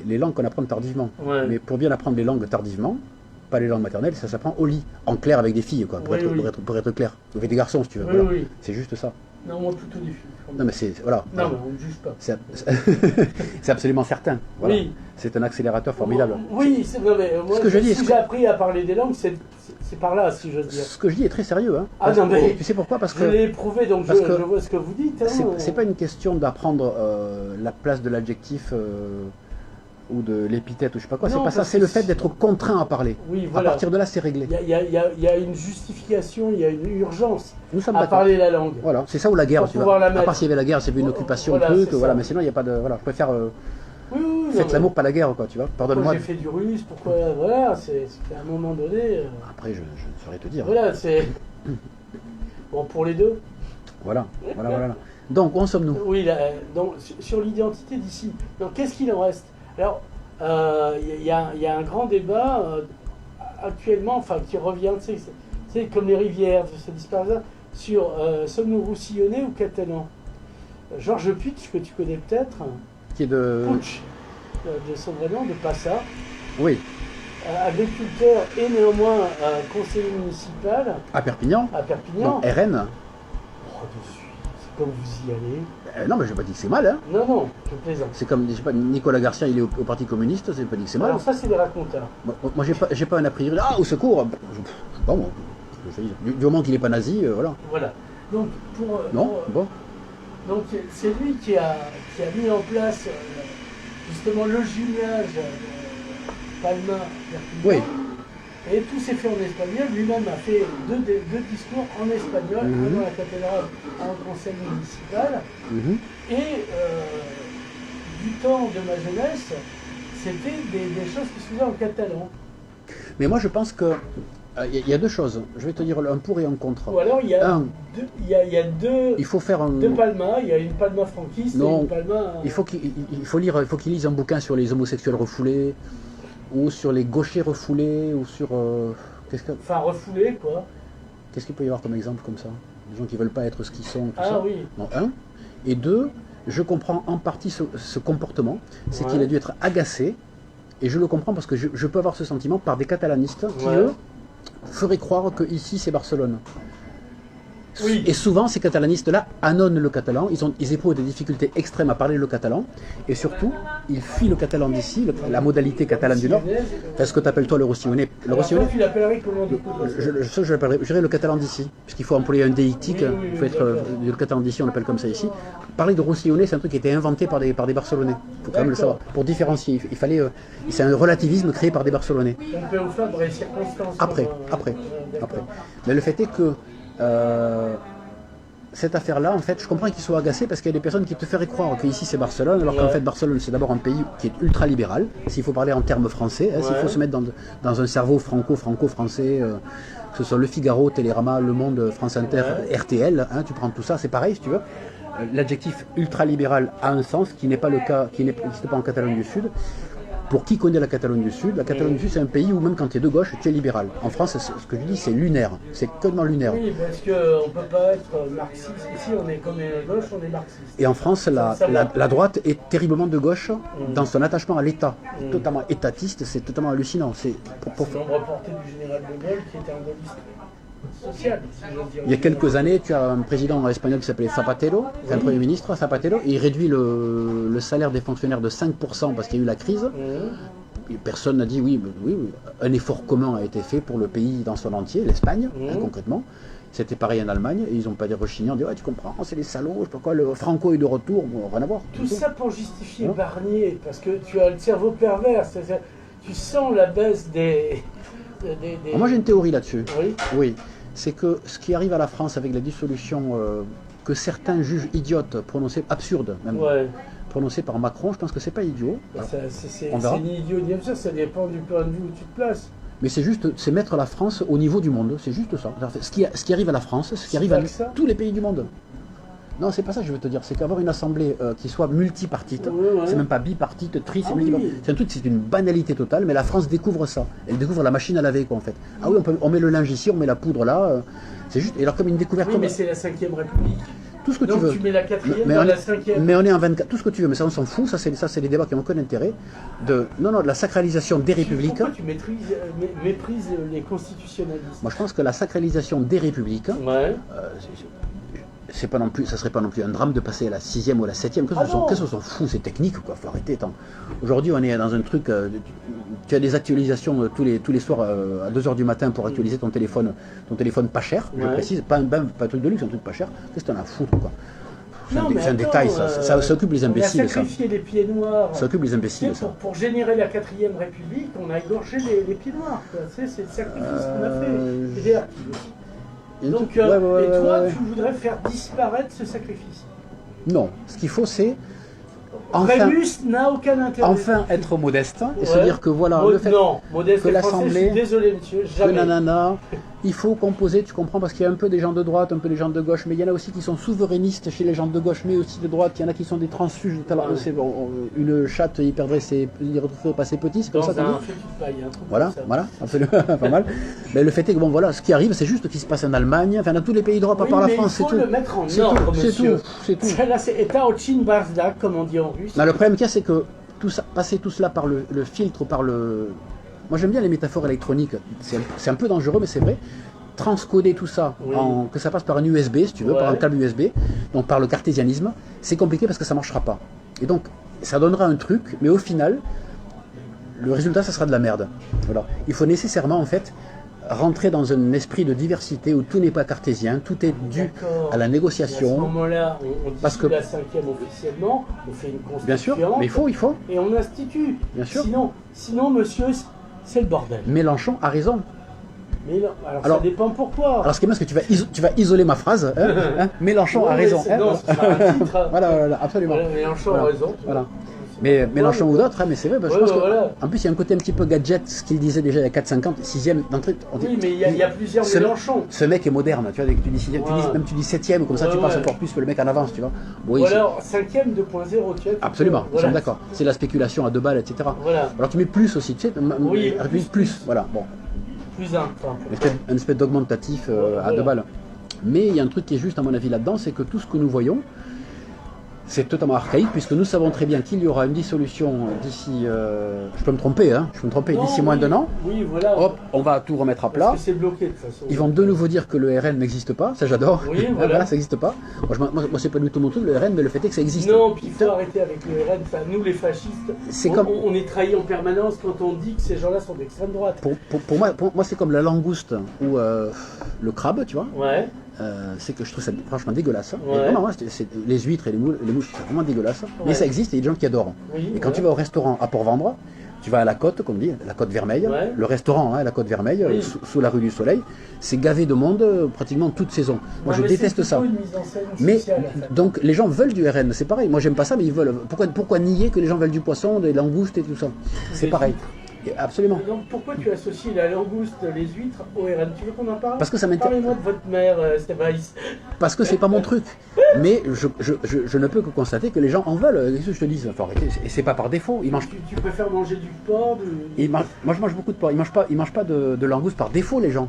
les langues qu'on apprend tardivement. Mais pour bien apprendre les langues tardivement, pas les langues maternelles, ça s'apprend au lit. En clair avec des filles, quoi, pour être clair. Avec des garçons, si tu veux. Voilà. C'est juste ça. Non, moi plutôt des filles. Non, mais c'est... Voilà. Non, mais on ne juge pas. C'est absolument certain. Voilà. Oui. C'est un accélérateur formidable. Oui, non, mais moi, si j'ai appris à parler des langues, c'est par là, si j'ose dire. Ce que je dis est très sérieux. Hein, non, mais tu sais pourquoi? Parce que je l'ai éprouvé, donc je vois ce que vous dites. Hein, c'est pas une question d'apprendre la place de l'adjectif... ou de l'épithète ou je sais pas quoi, c'est pas ça, c'est le fait d'être contraint à parler. Oui, voilà. À partir de là, c'est réglé. Il y a une justification, il y a une urgence à parler la langue. Voilà, c'est ça ou la guerre, tu vois. À part s'il y avait la guerre, c'est une occupation, voilà, mais sinon il n'y a pas de... Voilà, je préfère... faites l'amour, pas la guerre, quoi, tu vois. Pardonne-moi. J'ai fait du russe, pourquoi... Voilà, c'est qu'à un moment donné... Après, je ne saurais te dire. Voilà, c'est... Bon, pour les deux. Voilà. Donc, où en sommes-nous? Oui, donc, sur l'identité d'ici. Donc, qu'est-ce qu'il en reste? Alors, il y a un grand débat actuellement, enfin qui revient, c'est comme les rivières, ça disparaît, sur sommes-nous roussillonnais ou catalans? Georges Puig, que tu connais peut-être, qui est de Puig, de son vrai nom, de Passa. Oui. Agriculteur et néanmoins conseiller municipal. À Perpignan. Non, RN. C'est comme vous y allez. Non, mais je n'ai pas dit que c'est mal. Hein. Non, je plaisante. C'est comme, je sais pas, Nicolas Garcia, il est au Parti communiste, je n'ai pas dit que c'est mal. Alors ça, c'est des raconteurs. Moi, j'ai pas un a priori. Ah, au secours. Bon, du moment qu'il n'est pas nazi, voilà. Voilà. Donc, bon. Donc, c'est lui qui a mis en place justement le jumelage Palma-Perpignan. Oui. Et tout s'est fait en espagnol. Lui-même a fait deux discours en espagnol, un dans la cathédrale, un au conseil municipal. Et du temps de ma jeunesse, c'était des choses qui se faisaient en catalan. Mais moi, je pense que il y a deux choses. Je vais te dire un pour et un contre. Ou alors il y a deux. Il faut faire deux palmas. Il y a une palma franquiste et une palma. Il faut qu'il lise un bouquin sur les homosexuels refoulés, ou sur les gauchers refoulés, ou sur Enfin refoulés quoi. Qu'est-ce qu'il peut y avoir comme exemple comme ça? des gens qui ne veulent pas être ce qu'ils sont, tout ça. Oui. Non, un. Et deux, je comprends en partie ce comportement, c'est qu'il a dû être agacé, et je le comprends parce que je peux avoir ce sentiment par des catalanistes qui, eux, feraient croire que ici c'est Barcelone. Oui. Et souvent, ces catalanistes-là annonnent le catalan, ils éprouvent des difficultés extrêmes à parler le catalan, et surtout, ils fuient le catalan d'ici, la modalité catalane du Nord. Est-ce que tu appelles toi le rossillonnais? Le rossillonnais, tu l'appellerais comment du coup? Je dirais le catalan d'ici, puisqu'il faut employer un déictique, il faut être le catalan d'ici, on l'appelle comme ça ici. Parler de rossillonnais, c'est un truc qui a été inventé par des Barcelonais, il faut quand même le savoir. Pour différencier, il fallait, c'est un relativisme créé par des Barcelonais. On peut faire des circonstances. Après. Mais le fait est que cette affaire-là, en fait, je comprends qu'ils soient agacés parce qu'il y a des personnes qui te feraient croire qu'ici c'est Barcelone, alors qu'en fait Barcelone c'est d'abord un pays qui est ultra libéral, s'il faut parler en termes français, s'il faut se mettre dans un cerveau franco-français, que ce soit Le Figaro, Télérama, Le Monde, France Inter, RTL, tu prends tout ça, c'est pareil si tu veux. L'adjectif ultra-libéral a un sens qui n'est pas le cas, qui n'existe pas en Catalogne du Sud. Pour qui connaît la Catalogne du Sud, la Catalogne du Sud c'est un pays où même quand tu es de gauche, tu es libéral. En France, ce que je dis, c'est lunaire, c'est complètement lunaire. Oui, parce qu'on ne peut pas être marxiste. Ici, on est comme les gauches, on est marxiste. Et en France, la droite est terriblement de gauche dans son attachement à l'État. Totalement étatiste, c'est totalement hallucinant. C'est un reporté du général de Gaulle qui était un gaulliste. Social, si il y a quelques années, tu as un président espagnol qui s'appelait Zapatero, un premier ministre, Zapatero, et il réduit le salaire des fonctionnaires de 5% parce qu'il y a eu la crise. Et personne n'a dit oui, un effort commun a été fait pour le pays dans son entier, l'Espagne, concrètement. C'était pareil en Allemagne, et ils n'ont pas des rechignants, on dit ouais, tu comprends, c'est les salauds, je sais pas quoi, le Franco est de retour, bon, rien à voir. Tout ça pour justifier Barnier, parce que tu as le cerveau pervers, tu sens la baisse des... Moi j'ai une théorie là-dessus. Oui. C'est que ce qui arrive à la France avec la dissolution que certains jugent idiote, absurde même, prononcée par Macron, je pense que c'est pas idiot. C'est ni idiot ni absurde, ça dépend du point de vue où tu te places. Mais c'est mettre la France au niveau du monde, c'est juste ça. Ce qui arrive à la France, ce qui arrive à tous les pays du monde. Non, c'est pas ça que je veux te dire, c'est qu'avoir une assemblée qui soit multipartite, c'est même pas bipartite, c'est multipartite. C'est un truc, c'est une banalité totale, mais la France découvre ça. Elle découvre la machine à laver, quoi, en fait. Ah oui, on met le linge ici, on met la poudre là, c'est juste. Et alors, comme une découverte. Oui, mais c'est la 5e République. Tout ce que donc tu veux. Tu mets la 4e dans la 5e. Mais on est en 24, tout ce que tu veux, mais ça on s'en fout, ça c'est des débats qui n'ont aucun intérêt. De la sacralisation des républiques. Pourquoi tu méprises les constitutionnalistes? Moi je pense que la sacralisation des républiques, c'est pas non plus, ça serait pas non plus un drame de passer à la 6e ou à la 7e. Qu'est-ce qu'on s'en fout, c'est technique quoi, faut arrêter. Aujourd'hui on est dans un truc, tu as des actualisations tous les soirs à 2h du matin pour actualiser ton téléphone pas cher, je précise, pas un truc de luxe, un truc pas cher, qu'est-ce que t'en as à foutre quoi. C'est un détail, ça occupe les imbéciles. On a sacrifié les pieds noirs. Ça occupe les imbéciles. Pour générer la 4e République, on a égorgé les pieds noirs. C'est le sacrifice qu'on a fait. Donc, et toi, tu voudrais faire disparaître ce sacrifice? Non, ce qu'il faut c'est Rémus n'a aucun intérêt. Enfin être modeste et se dire que voilà, le fait que l'Assemblée, désolé monsieur, jamais. Il faut composer, tu comprends, parce qu'il y a un peu des gens de droite, un peu des gens de gauche, mais il y en a aussi qui sont souverainistes chez les gens de gauche, mais aussi de droite, il y en a qui sont des transfuges. Une chatte y perdrait il retrouverait pas ses petits, c'est comme ça qu'on dit. Voilà, absolument, pas mal. Mais le fait est que bon voilà, ce qui arrive, c'est juste ce qui se passe en Allemagne, enfin dans tous les pays d'Europe, à part la France, c'est tout. Il faut le mettre en ordre, monsieur. C'est tout. Là, c'est État Ochin Barzdak, comme on dit en russe. Le problème qu'il y a, c'est que passer tout cela par le filtre, par le... Moi j'aime bien les métaphores électroniques, c'est un peu dangereux mais c'est vrai. Transcoder tout ça, que ça passe par un USB si tu veux, par un câble USB, donc par le cartésianisme, c'est compliqué parce que ça ne marchera pas. Et donc ça donnera un truc, mais au final, le résultat ça sera de la merde. Voilà. Il faut nécessairement en fait rentrer dans un esprit de diversité où tout n'est pas cartésien, tout est dû à la négociation. Et à ce moment-là, on dit la 5e officiellement, on fait une constituante. Bien sûr, mais il faut. Et on institue. Bien sûr. Sinon monsieur, c'est le bordel. Mélenchon a raison. Mais non, alors ça dépend pourquoi. Alors ce qui est bien, c'est que tu vas isoler ma phrase. Mélenchon a raison. Non, c'est un titre. Voilà, absolument. Mélenchon a raison. Voilà. Mais Mélenchon ou d'autres, mais c'est vrai, je pense qu'en plus il y a un côté un petit peu gadget, ce qu'il disait déjà il y a 4-5 ans, 6e d'entrée. Oui, mais il y a plusieurs Mélenchon. Ce mec est moderne, tu vois, tu dis 6e, même tu dis 7e, comme ça tu passes encore plus que le mec en avance, tu vois. Bon, ou alors 5e 2.0, tu vois. Absolument, nous sommes d'accord. C'est la spéculation à 2 balles, etc. Voilà. Alors tu mets plus aussi, tu sais, plus, voilà, bon. Plus 1. Un espèce d'augmentatif à 2 balles. Mais il y a un truc qui est juste à mon avis là-dedans, c'est que tout ce que nous voyons, c'est totalement archaïque, puisque nous savons très bien qu'il y aura une dissolution d'ici, je peux me tromper, hein, d'ici moins d'un an. Oui, voilà. Hop, on va tout remettre à plat. Parce que c'est bloqué de toute façon. Ils vont de nouveau dire que le RN n'existe pas, ça j'adore. Oui, voilà. Ça n'existe pas. Moi c'est pas du tout mon truc, le RN, mais le fait est que ça existe. Non, puis il faut arrêter avec le RN. Enfin, nous, les fascistes, on est trahis en permanence quand on dit que ces gens-là sont d'extrême droite. Pour moi c'est comme la langouste ou le crabe, tu vois. Ouais. C'est que je trouve ça franchement dégueulasse. Ouais. Vraiment, les huîtres et les mouches, c'est vraiment dégueulasse. Ouais. Mais ça existe et il y a des gens qui adorent. Oui, et quand tu vas au restaurant à Port-Vendre, tu vas à la côte, comme on dit, la côte Vermeille, le restaurant, la côte Vermeille, sous la rue du Soleil, c'est gavé de monde pratiquement toute saison. Moi je déteste ça. Une mise en scène mais sociale, en fait. donc les gens veulent du RN, c'est pareil. Moi j'aime pas ça, mais ils veulent. Pourquoi nier que les gens veulent du poisson, des langoustes et tout ça? C'est pareil. Absolument. Donc pourquoi tu associes la langouste, les huîtres au RN? Tu veux qu'on en parle? Parce que ça m'intéresse. Parlez-moi de votre mère, Stéphane. Parce que c'est pas mon truc. Mais je ne peux que constater que les gens en veulent. Qu'est-ce que je te dis? Faut arrêter. Et c'est pas par défaut. Ils mangent. Tu préfères manger du porc? Moi je mange beaucoup de porc. Ils mangent pas de langouste par défaut, les gens.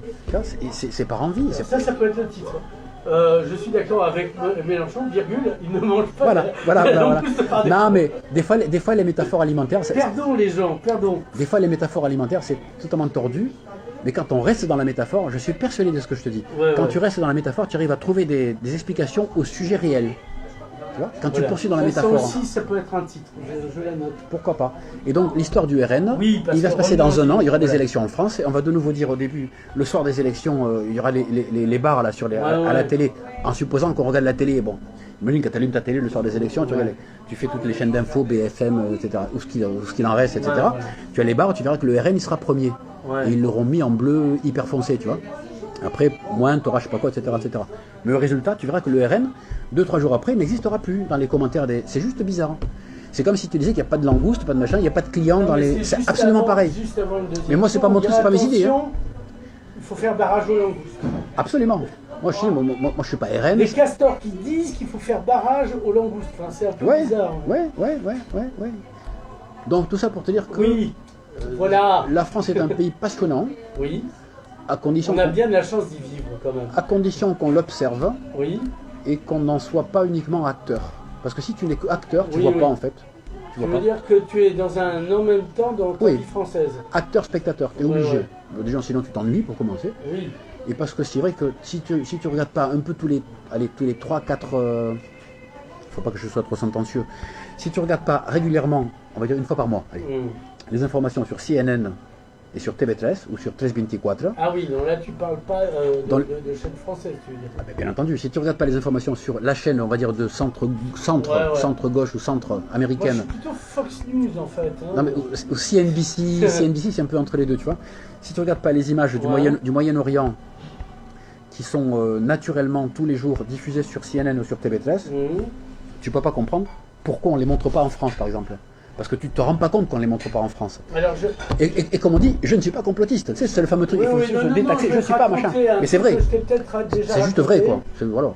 C'est par envie. Ça peut être le titre. Je suis d'accord avec Mélenchon, virgule, il ne mange pas voilà. Non, mais des fois les métaphores alimentaires... Pardon les gens, pardon. Des fois les métaphores alimentaires, c'est totalement tordu, mais quand on reste dans la métaphore, je suis persuadé de ce que je te dis. Quand tu restes dans la métaphore, tu arrives à trouver des explications au sujet réel. Tu vois, quand tu poursuis dans la métaphore. Ça aussi, ça peut être un titre, je la note. Pourquoi pas? Et donc l'histoire du RN, il va se passer dans un an, il y aura des élections en France, et on va de nouveau dire au début, le soir des élections, il y aura les bars là, à la télé, en supposant qu'on regarde la télé. Bon, imagine quand tu allumes ta télé le soir des élections, tu fais toutes les chaînes d'infos, BFM, etc., ou ce qu'il en reste, etc. Tu as les bars, tu verras que le RN il sera premier. Et ils l'auront mis en bleu hyper foncé, tu vois. Après, moins, tu auras je sais pas quoi, etc., etc. Mais au résultat, tu verras que le RN, 2-3 jours après, n'existera plus dans les commentaires des... C'est juste bizarre. C'est comme si tu disais qu'il n'y a pas de langouste, pas de machin, il n'y a pas de clients dans les... C'est absolument pareil. Mais moi, c'est pas mon truc, c'est pas mes idées. Hein. Il faut faire barrage aux langoustes. Absolument. Moi, je suis pas RN. Les castors qui disent qu'il faut faire barrage aux langoustes. Enfin, c'est un peu bizarre. Ouais. Donc, tout ça pour te dire que... Oui, voilà. La France est un pays passionnant. Oui. À condition on a bien de la chance d'y vivre quand même. À condition qu'on l'observe. Oui. Et qu'on n'en soit pas uniquement acteur. Parce que si tu n'es que acteur, tu ne vois pas en fait. Tu veux dire que tu es dans un en même temps dans ta vie française. Acteur-spectateur, tu es obligé. Déjà sinon tu t'ennuies pour commencer. Oui. Et parce que c'est vrai que si tu regardes pas un peu tous les 3-4... faut pas que je sois trop sentencieux. Si tu regardes pas régulièrement, on va dire une fois par mois, les informations sur CNN et sur TV13 ou sur 1324. Ah oui, donc là tu parles pas de chaîne française, tu veux dire. Ah ben, bien entendu, si tu regardes pas les informations sur la chaîne, on va dire de centre gauche ou centre américaine. Moi, je suis plutôt Fox News en fait. Hein. Non mais ou CNBC, CNBC c'est un peu entre les deux, tu vois. Si tu regardes pas les images du Moyen-Orient qui sont naturellement tous les jours diffusées sur CNN ou sur TV13, tu peux pas comprendre pourquoi on les montre pas en France par exemple. Parce que tu ne te rends pas compte qu'on ne les montre pas en France. Alors et comme on dit, je ne suis pas complotiste. Tu sais, c'est le fameux truc, il faut se détaxer, je ne suis pas machin. Mais c'est vrai. C'est juste vrai, quoi. Voilà.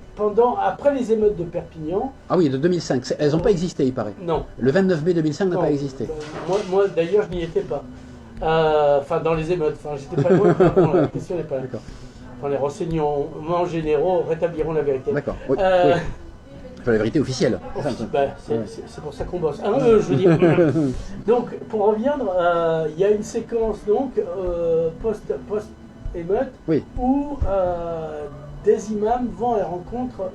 Après les émeutes de Perpignan... Ah oui, de 2005. Elles n'ont pas existé, il paraît. Non. Le 29 mai 2005 n'a pas existé. Moi d'ailleurs, je n'y étais pas. Enfin, dans les émeutes. Enfin, j'étais pas loin. La question n'est pas là. D'accord. Enfin, les renseignements généraux rétabliront la vérité. D'accord. Oui. La vérité officielle. C'est pour ça qu'on bosse. Je veux dire. Donc, pour reviendre, il y a une séquence donc post-émeute où des imams vont à la rencontre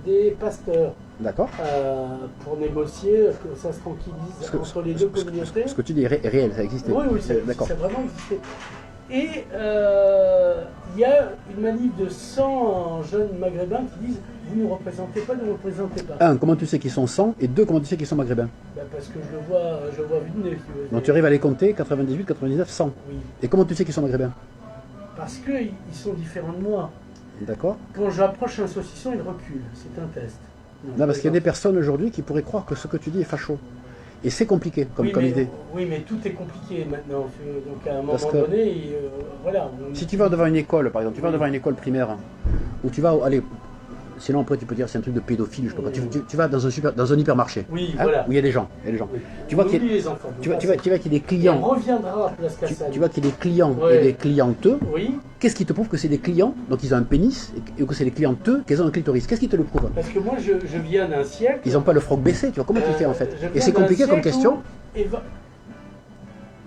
des pasteurs. D'accord. Pour négocier, que ça se tranquillise entre les deux communautés. Ce que tu dis est réel, ça existe. Oui, ça a vraiment existé. Et il y a une manif de 100 jeunes maghrébins qui disent « Vous ne nous représentez pas, ne nous représentez pas ». Un, comment tu sais qu'ils sont 100 et deux, comment tu sais qu'ils sont maghrébins? Parce que je le vois vu de nez. Donc tu arrives à les compter, 98, 99, 100. Oui. Et comment tu sais qu'ils sont maghrébins? Parce qu'ils sont différents de moi. D'accord. Quand j'approche un saucisson, il recule. C'est un test. Non, parce qu'il y a des personnes aujourd'hui qui pourraient croire que ce que tu dis est facho. Et c'est compliqué comme idée. Oui, mais tout est compliqué maintenant. Donc à un moment donné, voilà. Si tu vas devant une école, par exemple, tu vas devant une école primaire, où tu vas aller sinon après tu peux dire c'est un truc de pédophile, je sais pas quoi. Tu vas dans un hypermarché, oui, voilà. où il y a des gens. Oui. Tu vois qu'il y a des clients. On reviendra à Place Cassagne. Tu vois qu'il y a des clients et des clienteux. Oui. Qu'est-ce qui te prouve que c'est des clients, donc ils ont un pénis, et que c'est des clienteux, qu'ils ont un clitoris? Qu'est-ce qui te le prouve? Parce que moi je viens d'un siècle. Ils n'ont pas le froc baissé, tu vois, comment tu fais en fait? Et c'est compliqué comme question.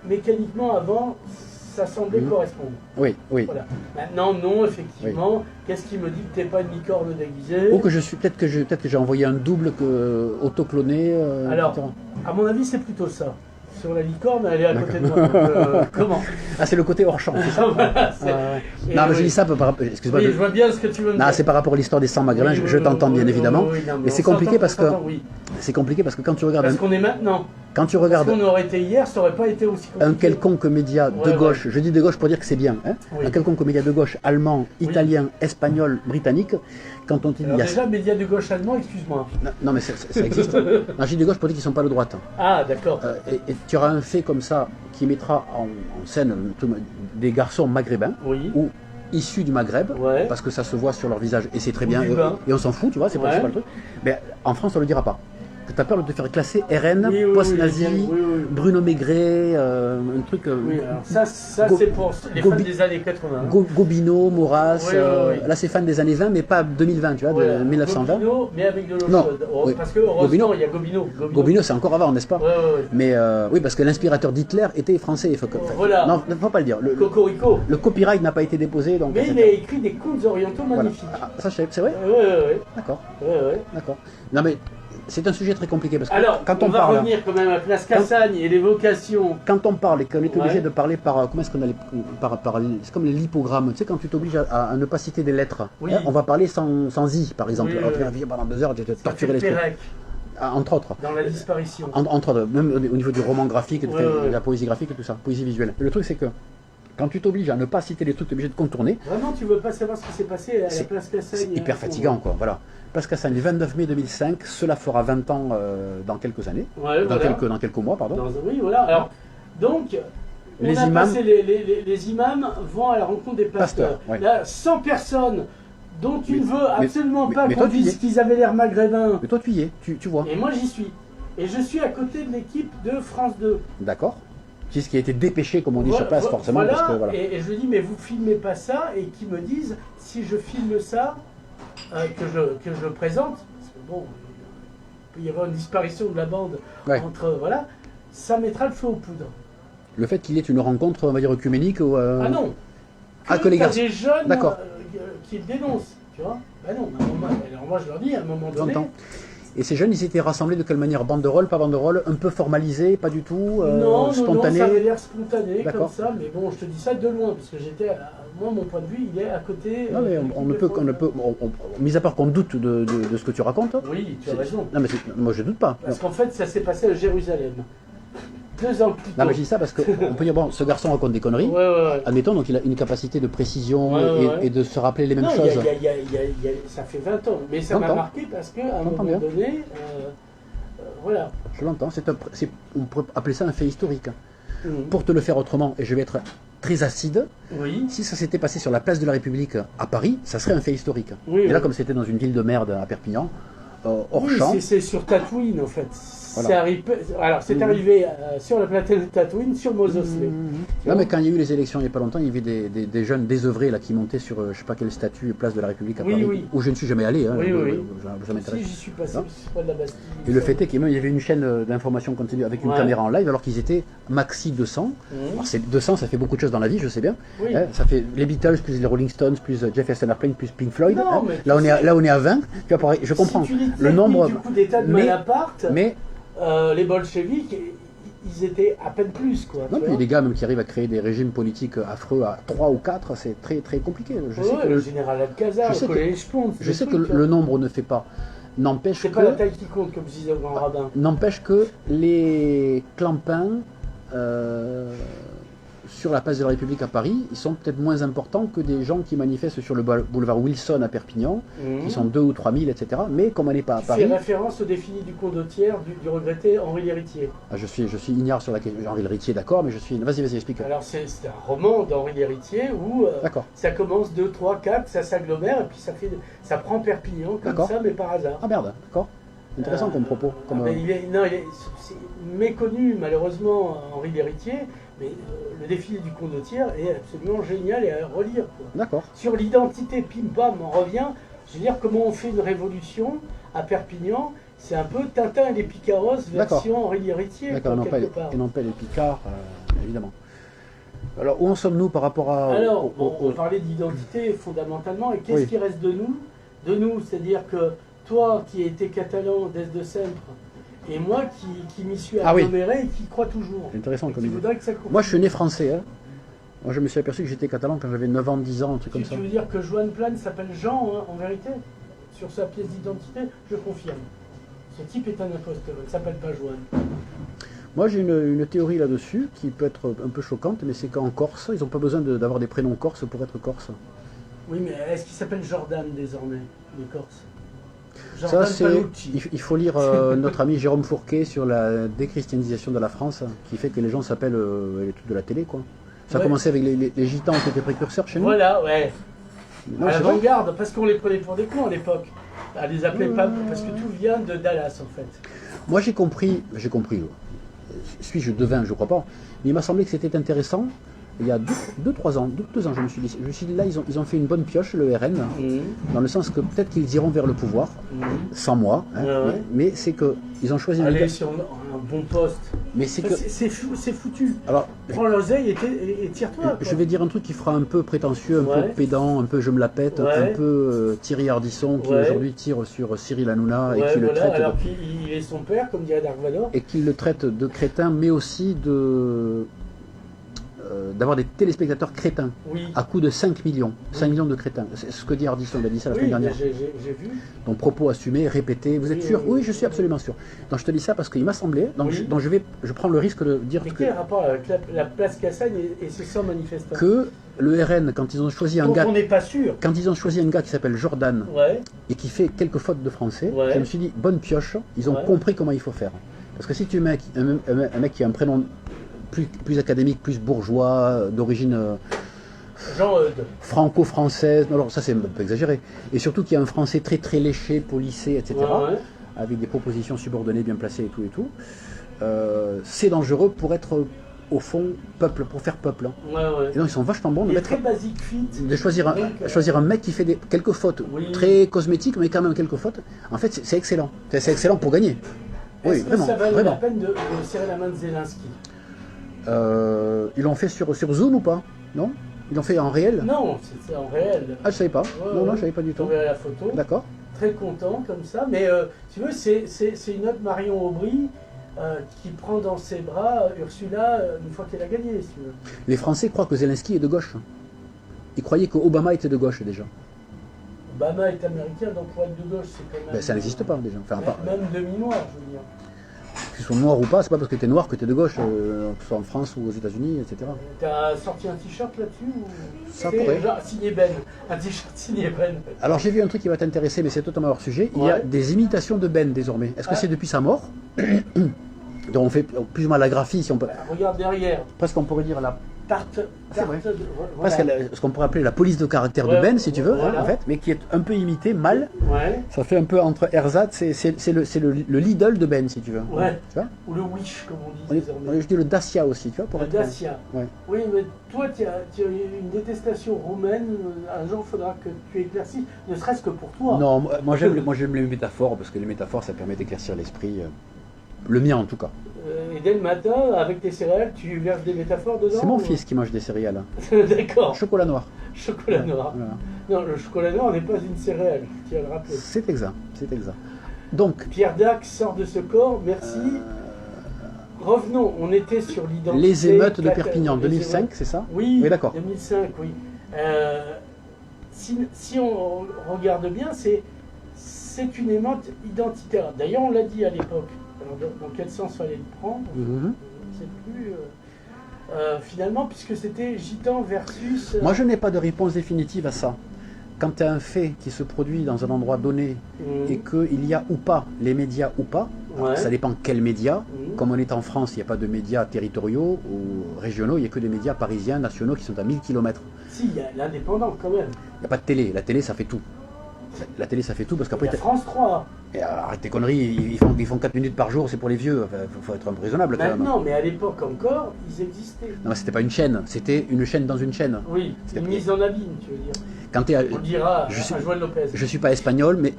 Mécaniquement avant, ça semblait correspondre. Oui. Voilà. Maintenant, non, effectivement. Oui. Qu'est-ce qui me dit que t'es pas une licorne déguisée? Ou que je suis, peut-être que j'ai envoyé un double autocloné. Alors, etc. à mon avis, c'est plutôt ça. Sur la licorne, elle est à côté de moi. Donc, comment? Ah, c'est le côté hors champ, c'est ça? Voilà, non, mais je dis ça par rapport. Excuse-moi. Oui, je vois bien ce que tu veux me dire. Non, c'est par rapport à l'histoire des 100 maghrébins. Je t'entends bien évidemment. Mais c'est compliqué parce que. C'est compliqué parce que quand tu regardes. Parce qu'on est maintenant. Quand tu regardes. Parce qu'on aurait été hier, ça aurait pas été aussi compliqué. Un quelconque média de gauche, je dis de gauche pour dire que c'est bien, hein, un quelconque média de gauche allemand, italien, espagnol, britannique, quand on te dit. Alors déjà, média de gauche allemand, excuse-moi. Non, mais ça existe. Non, je dis de gauche pour dire qu'ils ne sont pas de droite. Ah, d'accord. Et tu auras un fait comme ça qui mettra en scène des garçons maghrébins ou issus du Maghreb, parce que ça se voit sur leur visage et c'est très bien, et on s'en fout, tu vois, c'est pas le truc. Mais en France, on ne le dira pas. Que tu as peur de te faire classer RN, post-nazi, Bruno Maigret, un truc. Oui, alors ça c'est pour les fans des années 80. Gobineau, Maurras, là c'est fan des années 20, mais pas 2020, tu vois, de 1920. Gobineau, mais avec de l'eau chaude. Parce que heureusement, il y a Gobineau. Gobineau, c'est encore avant, n'est-ce pas? Mais oui, parce que l'inspirateur d'Hitler était français. Voilà. Non, il ne faut pas le dire. Cocorico. Le copyright n'a pas été déposé. Donc, mais il a écrit des contes orientaux magnifiques. Ah, ça, c'est vrai? Oui. D'accord. D'accord. Non, mais. C'est un sujet très compliqué parce que alors, quand on va revenir quand même à Place Cassagne et l'évocation. Quand on parle et qu'on est obligé de parler par comment est-ce qu'on a c'est comme les lipogrammes, tu sais, quand tu t'obliges à ne pas citer des lettres, hein, on va parler sans i par exemple. Pendant 2 heures, tu te torturer l'esprit. Entre autres. Dans la disparition. Entre autres, même au niveau du roman graphique, de la poésie graphique et tout ça, poésie visuelle. Le truc c'est que quand tu t'obliges à ne pas citer les trucs, tu es obligé de contourner. Vraiment, tu veux pas savoir ce qui s'est passé à la Place Cassagne? C'est hyper fatigant, quoi. Voilà. Place Cassagne, le 29 mai 2005, cela fera 20 ans dans quelques années. Dans quelques mois, pardon. Oui, voilà. Alors, donc, les imams vont à la rencontre des pasteurs. Là, 100 personnes dont tu ne veux absolument pas qu'on dise qu'ils avaient l'air maghrébins. Mais toi, tu y es, tu vois. Et moi, j'y suis. Et je suis à côté de l'équipe de France 2. D'accord. C'est ce qui a été dépêché, comme on dit sur place, forcément. Voilà, parce que, voilà. Et je dis, mais vous filmez pas ça, et qui me disent, si je filme ça, que je présente, parce que bon, il peut y avoir une disparition de la bande entre, voilà, ça mettra le feu aux poudres. Le fait qu'il y ait une rencontre, on va dire, œcuménique ou... Ah non, que les gars... des jeunes qui le dénoncent, tu vois. Ben non, alors moi je leur dis, à un moment donné... Et ces jeunes, ils étaient rassemblés de quelle manière? Banderole, pas banderole? Un peu formalisé, pas du tout? Spontané? Non, ça avait l'air spontané, comme ça, mais bon, je te dis ça de loin, parce que moi, mon point de vue, il est à côté... Non, mais on ne peut, mis à part qu'on doute de ce que tu racontes... Oui, tu as raison. Non, mais moi, je doute pas. Parce qu'en fait, ça s'est passé à Jérusalem. 2 ans plus tôt. Non, mais je dis ça parce qu'on peut dire, bon, ce garçon raconte des conneries. Admettons, donc il a une capacité de précision et de se rappeler les mêmes choses. Ça fait 20 ans, mais ça m'a marqué parce qu'à un moment donné, voilà. Je l'entends, on pourrait appeler ça un fait historique. Pour te le faire autrement, et je vais être très acide, si ça s'était passé sur la place de la République à Paris, ça serait un fait historique. Et là, comme c'était dans une ville de merde à Perpignan, hors champ... c'est sur Tatooine, en fait. Voilà. C'est arrivé sur la planète de Tatooine, sur Mos Eisley. Non, mais quand il y a eu les élections il n'y a pas longtemps, il y avait des jeunes désœuvrés là, qui montaient sur je ne sais pas quelle statue, place de la République à Paris, où je ne suis jamais allé. Hein, ça m'intéresse. Si, j'y suis passé, c'est pas de la Bastille. Et le fait est qu'il y avait une chaîne d'information continue avec une caméra en live, alors qu'ils étaient maxi 200. Alors, 200, ça fait beaucoup de choses dans la vie, je sais bien. Hein, ça fait les Beatles, plus les Rolling Stones, plus Jefferson Airplane, plus Pink Floyd. Non, là, on est à 20. Tu vois, pareil, je comprends. Le nombre. Du coup d'État de Malaparte. Mais les bolcheviks, ils étaient à peine plus, quoi. Non, puis les gars même qui arrivent à créer des régimes politiques affreux à 3 ou 4, c'est très très compliqué. Je sais que le général Alcazar, le collège Sponde. Je sais que le nombre ne fait pas. N'empêche que... C'est pas la taille qui compte, comme disait le grand rabbin. N'empêche que les clampins sur la place de la République à Paris, ils sont peut-être moins importants que des gens qui manifestent sur le boulevard Wilson à Perpignan, qui sont 2 ou 3 000, etc. Mais comme on n'est pas à Paris... C'est référence au défini du condottière du regretté Henri Lhéritier. Ah, je suis ignare sur la question. Henri Lhéritier, d'accord, mais je suis... Vas-y, explique. Alors c'est un roman d'Henri Lhéritier où ça commence 2, 3, 4, ça s'agglomère et puis ça prend Perpignan comme ça, mais par hasard. Ah merde, d'accord. Intéressant comme propos. C'est méconnu malheureusement Henri Lhéritier, mais le défilé du condottière est absolument génial et à relire. D'accord. Sur l'identité, pim pam, on revient. Je veux dire, comment on fait une révolution à Perpignan, c'est un peu Tintin et les Picaros version Henri Lhéritier. D'accord, et non pas les Picards, évidemment. Alors, où en sommes-nous par rapport à... Alors, on parlait d'identité fondamentalement, et qu'est-ce qui reste de nous? De nous, c'est-à-dire que toi qui étais catalan d'Est de Sempre, et moi qui m'y suis aggloméré et qui crois toujours. C'est intéressant comme idée. Que moi je suis né français. Hein. Moi je me suis aperçu que j'étais catalan quand j'avais 9 ans, 10 ans, un truc comme ça. Tu veux dire que Joan Plane s'appelle Jean, hein, en vérité? Sur sa pièce d'identité, je confirme. Ce type est un imposteur, il ne s'appelle pas Joan. Moi j'ai une théorie là-dessus qui peut être un peu choquante, mais c'est qu'en Corse, ils n'ont pas besoin d'avoir des prénoms corses pour être corse. Oui, mais est-ce qu'il s'appelle Jordan désormais, les Corses? Ça, il faut lire notre ami Jérôme Fourquet sur la déchristianisation de la France, qui fait que les gens s'appellent les trucs de la télé, quoi. Ça a commencé avec les gitans qui étaient précurseurs chez nous. Voilà, ouais. Non, à l'avant-garde, parce qu'on les prenait pour des cons à l'époque. On les appelait pas, parce que tout vient de Dallas, en fait. Moi, j'ai compris, suis-je devin, je crois pas, mais il m'a semblé que c'était intéressant. Il y a 2 ans, je me suis dit là, ils ont fait une bonne pioche, le RN, dans le sens que peut-être qu'ils iront vers le pouvoir, sans moi, hein, mais c'est qu'ils ont choisi... Aller sur un bon poste. Mais c'est que... C'est foutu. Alors, prends l'oseille et tire-toi. Je vais dire un truc qui fera un peu prétentieux, un peu pédant, un peu je me la pète, un peu Thierry Ardisson, qui aujourd'hui tire sur Cyril Hanouna, et qui le traite... Alors qu'il est son père, comme dirait Dark Vador. Et qu'il le traite de crétin, mais aussi d'avoir des téléspectateurs crétins, à coût de 5 millions, 5 millions de crétins. C'est ce que dit Ardisson, il a dit ça la semaine dernière. J'ai vu. Donc propos assumés, répétés, vous êtes sûr? Oui, je suis absolument sûr. Donc je te dis ça parce qu'il m'a semblé, donc je prends le risque de dire que... quel rapport avec la place Cassagne et ces 100 manifestants? Que le RN, quand ils ont choisi un gars... on n'est pas sûr. Quand ils ont choisi un gars qui s'appelle Jordan, et qui fait quelques fautes de français, je me suis dit, bonne pioche, ils ont compris comment il faut faire. Parce que si tu mets un mec qui a un prénom... Plus académique, plus bourgeois, d'origine franco-française. Alors ça c'est un peu exagéré. Et surtout qu'il y a un français très très léché, polissé, etc. Avec des propositions subordonnées bien placées et tout. C'est dangereux pour être au fond peuple, pour faire peuple. Et donc ils sont vachement bons de choisir un mec qui fait quelques fautes, très cosmétiques, mais quand même quelques fautes. En fait c'est excellent. C'est excellent pour gagner. Oui, vraiment. Ça valait la peine de serrer la main de Zelensky? Ils l'ont fait sur Zoom ou pas? Non? Ils l'ont fait en réel? Non, c'est en réel. Ah, je savais pas. Non, je savais pas du tout. On verra la photo. D'accord. Très content comme ça. Mais tu veux, c'est une autre Marion Aubry qui prend dans ses bras Ursula une fois qu'elle a gagné, si tu veux. Les Français croient que Zelensky est de gauche. Ils croyaient que Obama était de gauche déjà. Obama est américain, donc pour être de gauche, c'est quand même... Ben, ça n'existe pas déjà. Enfin, même demi-noir, je veux dire. Que tu sois noir ou pas, c'est pas parce que tu es noir que tu es de gauche, que ce soit en France ou aux États-Unis, etc. T'as sorti un t-shirt là-dessus ou... Ça pourrait. Genre signé Ben. Un t-shirt signé Ben. Alors j'ai vu un truc qui va t'intéresser, mais c'est totalement hors sujet. Il y a des imitations de Ben désormais. Est-ce que c'est depuis sa mort? Donc on fait plus ou moins la graphie, si on peut. Regarde derrière. Presque on pourrait dire la tarte presque ce qu'on pourrait appeler la police de caractère de Ben, si tu veux, en fait, mais qui est un peu imité, mal. Ça fait un peu entre Ersatz, c'est le Lidl de Ben, si tu veux. Tu vois, ou le Wish, comme on dit. Je dis le Dacia aussi, tu vois, pour le être... Dacia. Oui, mais toi, tu as une détestation roumaine. Un jour, il faudra que tu éclaircisses, ne serait-ce que pour toi. Non, moi j'aime les métaphores, parce que les métaphores, ça permet d'éclaircir l'esprit. Le mien, en tout cas. Et dès le matin, avec tes céréales, tu verses des métaphores dedans? C'est mon fils qui mange des céréales. D'accord. Chocolat noir. Chocolat noir. Voilà. Non, le chocolat noir n'est pas une céréale, tu as le rappeler. C'est exact, c'est exact. Donc, Pierre Dac sort de ce corps, merci. Revenons, on était sur l'identité... Les émeutes de Perpignan, 2005, c'est ça? Oui, d'accord. 2005, oui. Si on regarde bien, c'est une émeute identitaire. D'ailleurs, on l'a dit à l'époque. Alors, dans quel sens fallait le prendre? Je ne sais plus. finalement, puisque c'était gitan versus... Moi, je n'ai pas de réponse définitive à ça. Quand tu as un fait qui se produit dans un endroit donné et qu'il y a ou pas les médias ou pas, ça dépend quels médias. Comme on est en France, il n'y a pas de médias territoriaux ou régionaux, il n'y a que des médias parisiens, nationaux qui sont à 1000 km. Si, il y a l'indépendant quand même. Il n'y a pas de télé. La télé, ça fait tout. La télé, ça fait tout parce qu'après... Il y a France 3. Et arrête tes conneries, ils font 4 minutes par jour, c'est pour les vieux. Il faut être un peu raisonnable quand même. Maintenant, mais à l'époque encore, ils existaient. Non, c'était pas une chaîne, c'était une chaîne dans une chaîne. Oui, une mise en abîme, tu veux dire. Quand on dira à Joël Lopez. Je suis pas espagnol, mais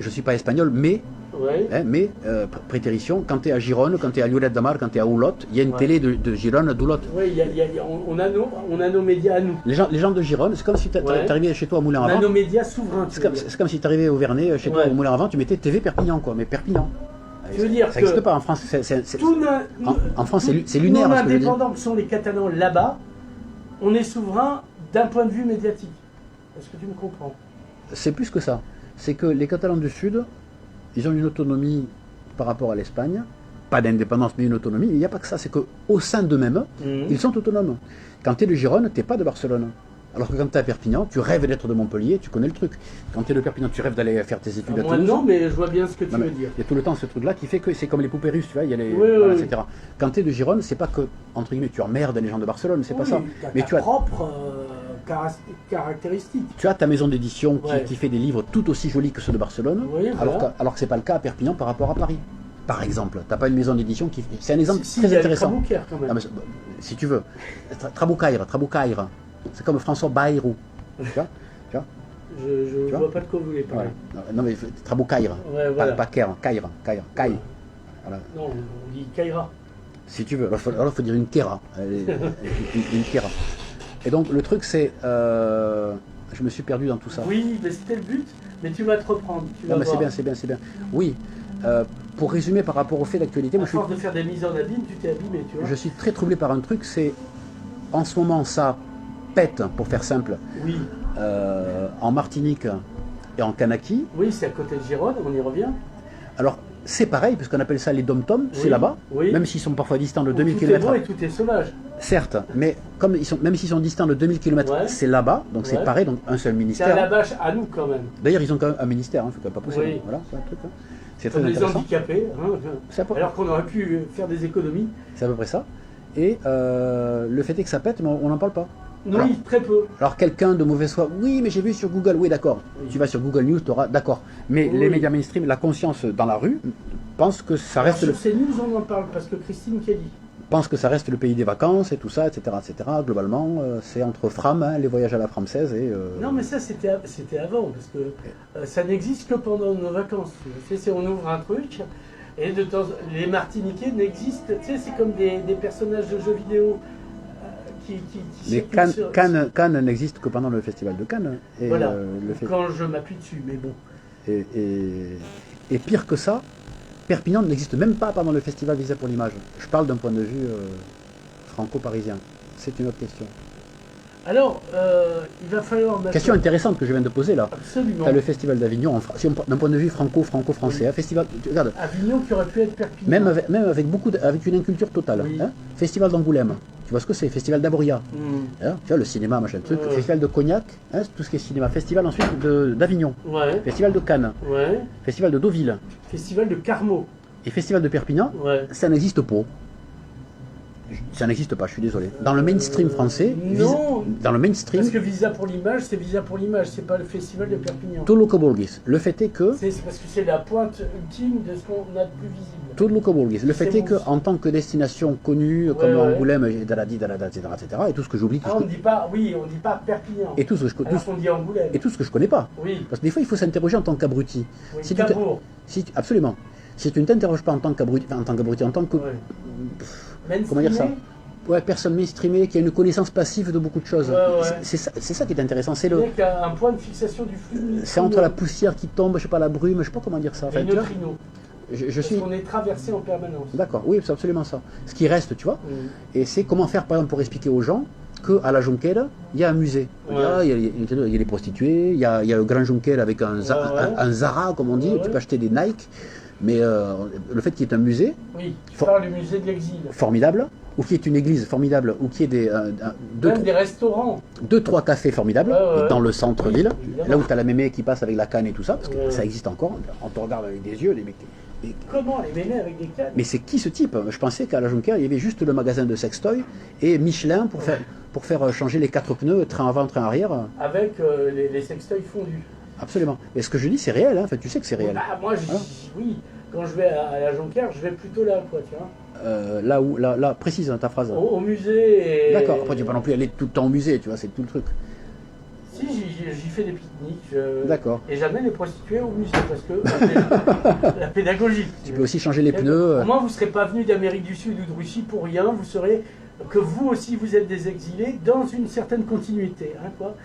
prétérition, quand tu es à Gironne, quand tu es à Lloret de Mar, quand tu es à Olot, il y a une télé de Gironne à Olot. Oui, on a nos médias à nous. Les gens de Gironne, c'est comme si tu arrivais chez toi à Moulin-à-Vent. On a nos médias souverains. C'est comme si tu arrivais au Vernet chez toi au Moulin-à-Vent, tu mettais TV Perpignan, quoi, mais Perpignan. Je veux dire ça n'existe pas en France. En France, c'est lunaire. Tous nos indépendants qui sont les Catalans là-bas, on est souverain d'un point de vue médiatique. Est-ce que tu me comprends? C'est plus que ça. C'est que les Catalans du Sud, ils ont une autonomie par rapport à l'Espagne. Pas d'indépendance, mais une autonomie. Il n'y a pas que ça. C'est qu'au sein d'eux-mêmes, ils sont autonomes. Quand tu es de Gironne, tu n'es pas de Barcelone. Alors que quand tu es à Perpignan, tu rêves d'être de Montpellier, tu connais le truc. Quand tu es de Perpignan, tu rêves d'aller faire tes études à Toulouse. Non, mais je vois bien ce que tu veux dire. Il y a tout le temps ce truc-là qui fait que c'est comme les poupées russes, tu vois, il y a les, etc. Quand tu es de Gironne, c'est pas que, entre guillemets, tu emmerdes les gens de Barcelone, c'est pas ça. Mais tu as propre caractéristiques. Tu as ta maison d'édition qui fait des livres tout aussi jolis que ceux de Barcelone, alors que c'est pas le cas à Perpignan par rapport à Paris. Par exemple, tu n'as pas une maison d'édition qui... C'est un exemple très intéressant. Traboucaire, quand même. Ah, mais, si tu veux. Traboucaire. C'est comme François Bayrou. Tu vois Je ne vois pas de quoi vous voulez parler. Non, mais Traboucaire. Pas Caire. Voilà. Non, on dit Caïra. Si tu veux. Alors, il faut dire une Kera. Une Kera. Et donc, le truc, c'est... je me suis perdu dans tout ça. Oui, mais c'était le but. Mais tu vas te reprendre. Non, mais c'est bien. Oui. Pour résumer par rapport au fait d'actualité... À force de faire des mises en abîme, tu t'es abîmé, tu vois. Je suis très troublé par un truc, c'est... En ce moment, ça pète, pour faire simple, en Martinique et en Kanaki. Oui, c'est à côté de Gironde, on y revient. Alors, c'est pareil, parce qu'on appelle ça les dom-toms, c'est là-bas, même s'ils sont parfois distants de 2000 km. Tout est beau et tout est sauvage. Certes, mais comme même s'ils sont distants de 2000 km, c'est là-bas, donc c'est pareil, donc un seul ministère. C'est à la bâche à nous quand même. D'ailleurs, ils ont quand même un ministère, il ne faut quand même pas pousser. Voilà, c'est un truc. C'est très intéressant. Les handicapés, alors qu'on aurait pu faire des économies. C'est à peu près ça. Et le fait est que ça pète, mais on n'en parle pas. Oui, alors, très peu. Alors quelqu'un de mauvaise foi, oui, mais j'ai vu sur Google, oui, d'accord. Tu vas sur Google News, tu auras, d'accord. Mais les médias mainstream, la conscience dans la rue, pense que ça reste... Sur CNews, on en parle, parce que Christine Kelly pense que ça reste le pays des vacances et tout ça, etc. Globalement, c'est entre Fram, les voyages à la française et... Non, mais ça, c'était avant, parce que ça n'existe que pendant nos vacances. Tu sais, on ouvre un truc, et de temps les Martiniquais n'existent... Tu sais, c'est comme des personnages de jeux vidéo... Mais Cannes n'existe que pendant le festival de Cannes. Et voilà, quand je m'appuie dessus, mais bon. Et pire que ça, Perpignan n'existe même pas pendant le festival Visa pour l'image. Je parle d'un point de vue franco-parisien. C'est une autre question. Alors, il va falloir... Question intéressante que je viens de poser là. Absolument. Tu as le festival d'Avignon, d'un point de vue franco-français. Un festival, regarde, Avignon qui aurait pu être Perpignan. Même avec une inculture totale. Oui. Hein. Festival d'Angoulême. Tu vois ce que c'est? Festival d'Aboria. Hein, tu vois, le cinéma, machin, truc. Festival de Cognac, hein, tout ce qui est cinéma. Festival ensuite d'Avignon. Festival de Cannes. Festival de Deauville. Festival de Carmaux. Et festival de Perpignan, ça n'existe pas. Ça n'existe pas, je suis désolé. Dans le mainstream français, non, dans le mainstream... Parce que Visa pour l'image, c'est Visa pour l'image, c'est pas le festival de Perpignan. Tout Locobolgis. Le fait est que... C'est parce que c'est la pointe ultime de ce qu'on a de plus visible. Tout Locobolgis. Le fait est que, en tant que destination connue, comme Angoulême, etc., et tout ce que j'oublie... on ne dit pas, on dit pas Perpignan. Et tout ce que on dit Angoulême. Et tout ce que je connais pas. Oui. Parce que des fois, il faut s'interroger en tant qu'abruti. Oui, absolument. Si tu ne t'interroges pas en tant qu'abruti, en tant que... Comment dire ça? Personne mainstreamée qui a une connaissance passive de beaucoup de choses. C'est ça qui est intéressant. C'est un point de fixation du flux. C'est entre la poussière qui tombe, je sais pas, la brume, je sais pas comment dire ça. Les neutrinos. On est traversé en permanence. D'accord, oui, c'est absolument ça. Ce qui reste, tu vois. Et c'est comment faire, par exemple, pour expliquer aux gens qu'à la Jonquera, il y a un musée. Il y a les prostituées, il y a le Grand Jonquera avec un Zara, comme on dit, tu peux acheter des Nike. Mais le fait qu'il y ait un musée... Oui, tu parles du musée de l'exil. Formidable. ou qui est une église formidable, ou qui est des restaurants. 2-3 cafés formidables, dans le centre-ville, là où tu as la mémé qui passe avec la canne et tout ça, parce que ça existe encore, on te regarde avec des yeux, les mecs. Comment les mémés avec des cannes? Mais c'est qui ce type? Je pensais qu'à la Jonquière, il y avait juste le magasin de sextoy et Michelin pour faire changer les 4 pneus, train avant, train arrière. Avec les sextoys fondus. Absolument. Mais ce que je dis, c'est réel, hein. Enfin, tu sais que c'est réel. Bah, moi, oui, quand je vais à la Jonquière, je vais plutôt là, quoi, tu vois. Là, précise ta phrase. Au musée. D'accord, après tu ne vas pas non plus aller tout le temps au musée, tu vois, c'est tout le truc. Si, j'y fais des pique-niques. D'accord. Et jamais les prostituées au musée, parce que la pédagogie. Tu peux aussi changer les pneus. Au moins, vous ne serez pas venu d'Amérique du Sud ou de Russie pour rien, vous saurez que vous aussi, vous êtes des exilés dans une certaine continuité. Hein, quoi.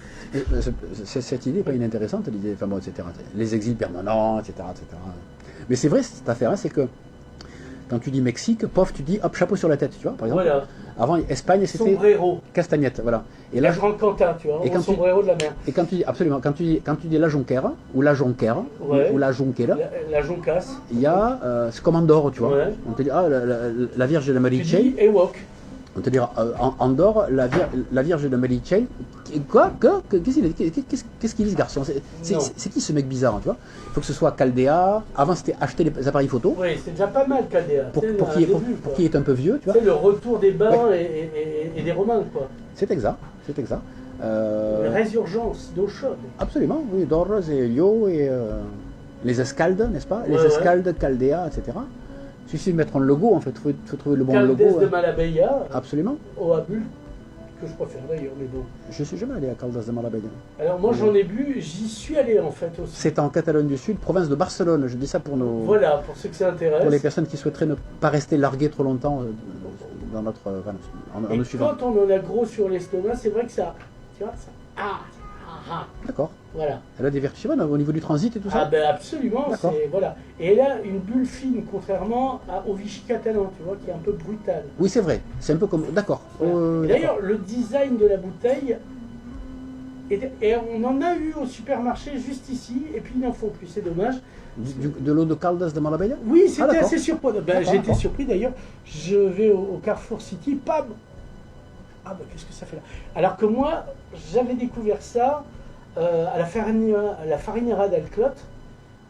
Cette idée n'est pas inintéressante, l'idée, enfin bon, etc. Les exils permanents, etc. Mais c'est vrai, cette affaire, c'est que quand tu dis Mexique, pof, tu dis hop, chapeau sur la tête, tu vois, par exemple. Voilà. Avant, Espagne, c'était sombrero. Castagnette, voilà. Et là, Grand Quentin, tu vois, le sombrero de la mer. Et quand tu dis, absolument, quand tu dis la Jonquère, ou la Jonquère, ou la Jonquera, la Joncasse, il y a, c'est comme Andorre, tu vois. Ouais. On te dit, la Vierge de Marie-Tchel. Tu dis Ewok. On te dira, Andorre, la Vierge de Marie-Tchel. Quoi Qu'est-ce qu'il dit ce garçon? C'est qui ce mec bizarre, tu vois? Il faut que ce soit Chaldea. Avant, c'était acheter des appareils photo. Oui, c'est déjà pas mal, Chaldea. Pour qui est un peu vieux, tu vois. C'est le retour des bains et des Romains, quoi. C'est exact. Une résurgence d'eau chaude. Absolument, oui, Dorres et Lio et les escaldes, n'est-ce pas? Les escaldes, Chaldea, etc. Il suffit de mettre un logo, en fait, il faut trouver le bon Caldes logo. de Marbella. Absolument. Au Abul, que je préfère d'ailleurs, mais bon. Je ne suis jamais allé à Caldes de Marbella. Alors moi j'en ai bu, j'y suis allé en fait aussi. C'est en Catalogne du Sud, province de Barcelone, je dis ça pour nos... Voilà, pour ceux que ça intéresse. Pour les personnes qui souhaiteraient ne pas rester larguées trop longtemps dans notre... en nous suivant. Quand on en a gros sur l'estomac, c'est vrai que ça... Tu vois, ça... D'accord. Voilà. Elle a des vertus au niveau du transit et tout ça? Ah ben absolument, voilà. Et elle a une bulle fine, contrairement au Vichy catalan, tu vois, qui est un peu brutal. Oui, c'est vrai. C'est un peu comme... D'accord. Voilà. D'ailleurs, le design de la bouteille, et on en a eu au supermarché juste ici, et puis il n'en faut plus, c'est dommage. De l'eau de Caldes de Marbella? Oui, c'était assez surprenant. Ben, j'ai été surpris d'ailleurs. Je vais au Carrefour City, pam. Ah ben qu'est-ce que ça fait là? Alors que moi, j'avais découvert ça à la Farinera del Clot.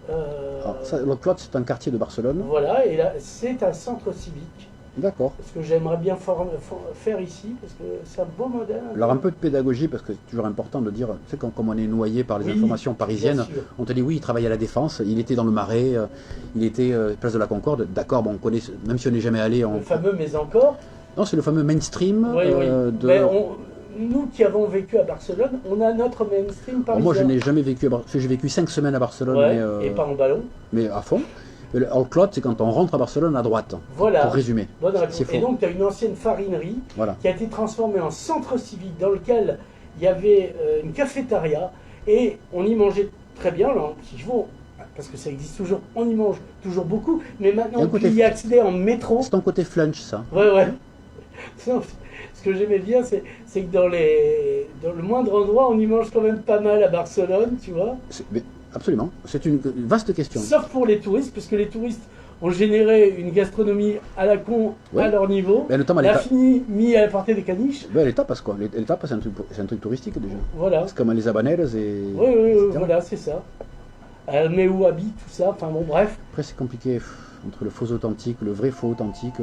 Le Clot, c'est un quartier de Barcelone. Voilà, et là, c'est un centre civique. D'accord. Ce que j'aimerais bien faire ici, parce que c'est un beau modèle. Alors un peu de pédagogie, parce que c'est toujours important de dire, tu sais, comme on est noyé par les informations parisiennes, on te dit oui, il travaille à la Défense, il était dans le Marais, il était place de la Concorde. D'accord, bon, on connaît, même si on n'est jamais allé... Le fameux mais encore. Non, c'est le fameux mainstream nous qui avons vécu à Barcelone, on a notre mainstream parisien. Moi, je n'ai jamais vécu à Barcelone. J'ai vécu 5 semaines à Barcelone. Et pas en ballon. Mais à fond. Le Clot, c'est quand on rentre à Barcelone à droite. Voilà. Pour résumer. Et donc, tu as une ancienne farinerie qui a été transformée en centre civique dans lequel il y avait une cafétéria et on y mangeait très bien. Alors, parce que ça existe toujours, on y mange toujours beaucoup, mais maintenant on peut y accéder en métro. C'est ton côté flunch, ça. Ouais. Ce que j'aimais bien, c'est que dans le moindre endroit, on y mange quand même pas mal à Barcelone, tu vois. Absolument, c'est une vaste question. Sauf pour les touristes, parce que les touristes ont généré une gastronomie à la con à leur niveau. Notamment mis à la portée des caniches. Les tapas, quoi. Les tapas, c'est un truc touristique déjà. Voilà. C'est comme les habaneros et... Oui, voilà, c'est ça. Mais où habite, tout ça, enfin bon, bref. Après, c'est compliqué. Entre le faux authentique, le vrai faux authentique,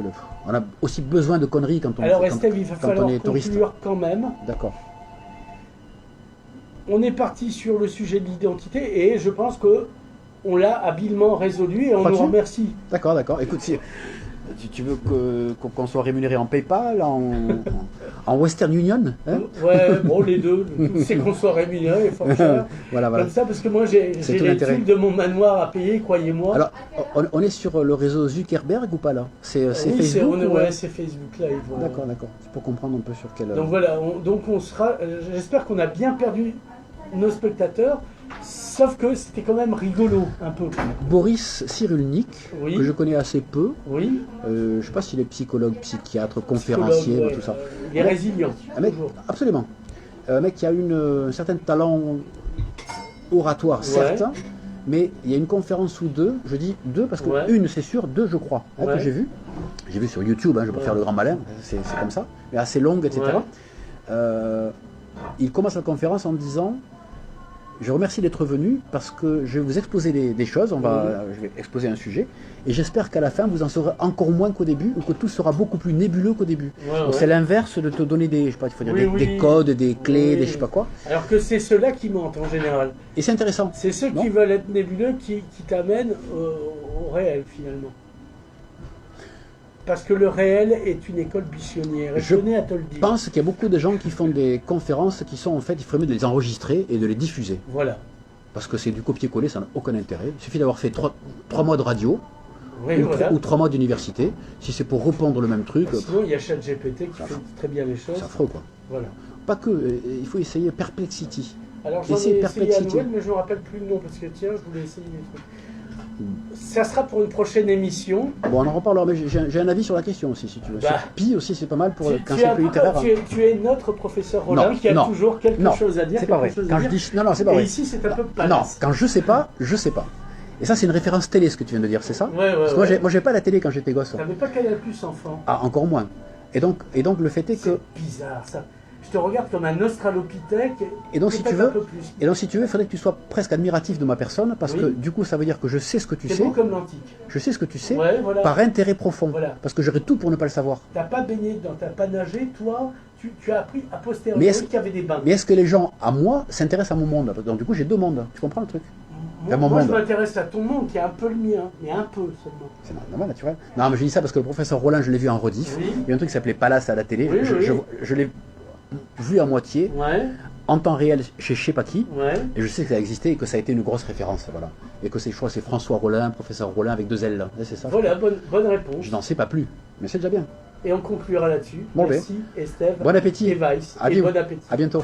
on a aussi besoin de conneries quand on, Alors Estelle, il va falloir conclure quand même. D'accord. On est parti sur le sujet de l'identité et je pense que on l'a habilement résolu et on nous remercie. D'accord. Écoute, si tu veux qu'on soit rémunéré en PayPal, en Western Union, hein? Ouais, bon, les deux. C'est qu'on soit rémunéré, fort cher. Voilà. Comme ça, parce que moi, j'ai les trucs de mon manoir à payer, croyez-moi. Alors, on est sur le réseau Zuckerberg ou pas là? C'est Facebook c'est Facebook Live. D'accord. C'est pour comprendre un peu sur quel... Donc voilà, on sera... J'espère qu'on a bien perdu nos spectateurs, sauf que c'était quand même rigolo, un peu. Boris Cyrulnik, que je connais assez peu. Oui. Je ne sais pas s'il est psychologue, psychiatre, conférencier, tout ça. Il est résilient. Absolument. Un mec qui a un certain talent oratoire, certes, mais il y a une conférence ou deux, je dis deux parce que une c'est sûr, deux je crois, hein, que j'ai vu. J'ai vu sur YouTube, hein, je vais pas faire le grand malin, c'est comme ça, mais assez longue, etc. Il commence la conférence en disant « Je remercie d'être venu parce que je vais vous exposer des choses, je vais exposer un sujet, et j'espère qu'à la fin vous en saurez encore moins qu'au début, ou que tout sera beaucoup plus nébuleux qu'au début. Donc c'est l'inverse de te donner des, je sais pas, il faut dire des codes, des clés, des je sais pas quoi. Alors que c'est ceux-là qui mentent en général. Et c'est intéressant. C'est ceux qui veulent être nébuleux qui t'amènent au réel finalement. Parce que le réel est une école bichonnière. Je pense qu'il y a beaucoup de gens qui font des conférences qui sont en fait, il faudrait mieux de les enregistrer et de les diffuser. Voilà. Parce que c'est du copier-coller, ça n'a aucun intérêt. Il suffit d'avoir fait 3 mois de radio ou 3 mois d'université. Si c'est pour répondre le même truc. Sinon, il y a ChatGPT qui fait très bien les choses. C'est affreux quoi. Voilà. Pas que, il faut essayer Perplexity. Alors j'en ai essayé à Noël, mais je ne me rappelle plus le nom parce que tiens, je voulais essayer des trucs. Ça sera pour une prochaine émission. Bon, on en reparlera, mais j'ai un avis sur la question aussi, si tu veux. Sur Pi aussi, c'est pas mal pour quand c'est plus littéraire. Tu es notre professeur Roland qui a toujours quelque chose à dire. C'est pas vrai. Quand je dis, non, c'est pas vrai. Et ici, c'est un peu pas. Non, quand je sais pas, je sais pas. Et ça, c'est une référence télé, ce que tu viens de dire, c'est ça? Parce que moi, j'ai pas la télé quand j'étais gosse. T'avais pas Canal+ enfant. Ah, encore moins. Et donc le fait est que. C'est bizarre, ça. Je te regarde comme un australopithèque. Et donc, si tu veux, il faudrait que tu sois presque admiratif de ma personne, parce que du coup, ça veut dire que je sais ce que tu sais. C'est beau comme l'antique. Je sais ce que tu sais, par intérêt profond. Parce que j'aurais tout pour ne pas le savoir. T'as pas baigné dedans, t'as pas nagé, toi, tu as appris a posteriori qu'il y avait des bains. Mais est-ce que les gens, à moi, s'intéressent à mon monde? Donc du coup, j'ai 2 mondes. Tu comprends le truc? Moi, je m'intéresse à ton monde, qui est un peu le mien, mais un peu seulement. C'est normal, naturel. Non, mais je dis ça parce que le professeur Rollin, je l'ai vu en rediff. Il y a un truc qui s'appelait Palace à la télé. Je l'ai vu à moitié, en temps réel chez je sais pas qui, et je sais que ça a existé et que ça a été une grosse référence, voilà. Et que je crois que c'est François Rollin, professeur Rollin avec 2 L, c'est ça. Voilà, bonne réponse. Je n'en sais pas plus, mais c'est déjà bien. Et on conclura là-dessus. Bon, merci Estève. Bon appétit. Et Weiss. Et bon appétit. À bientôt.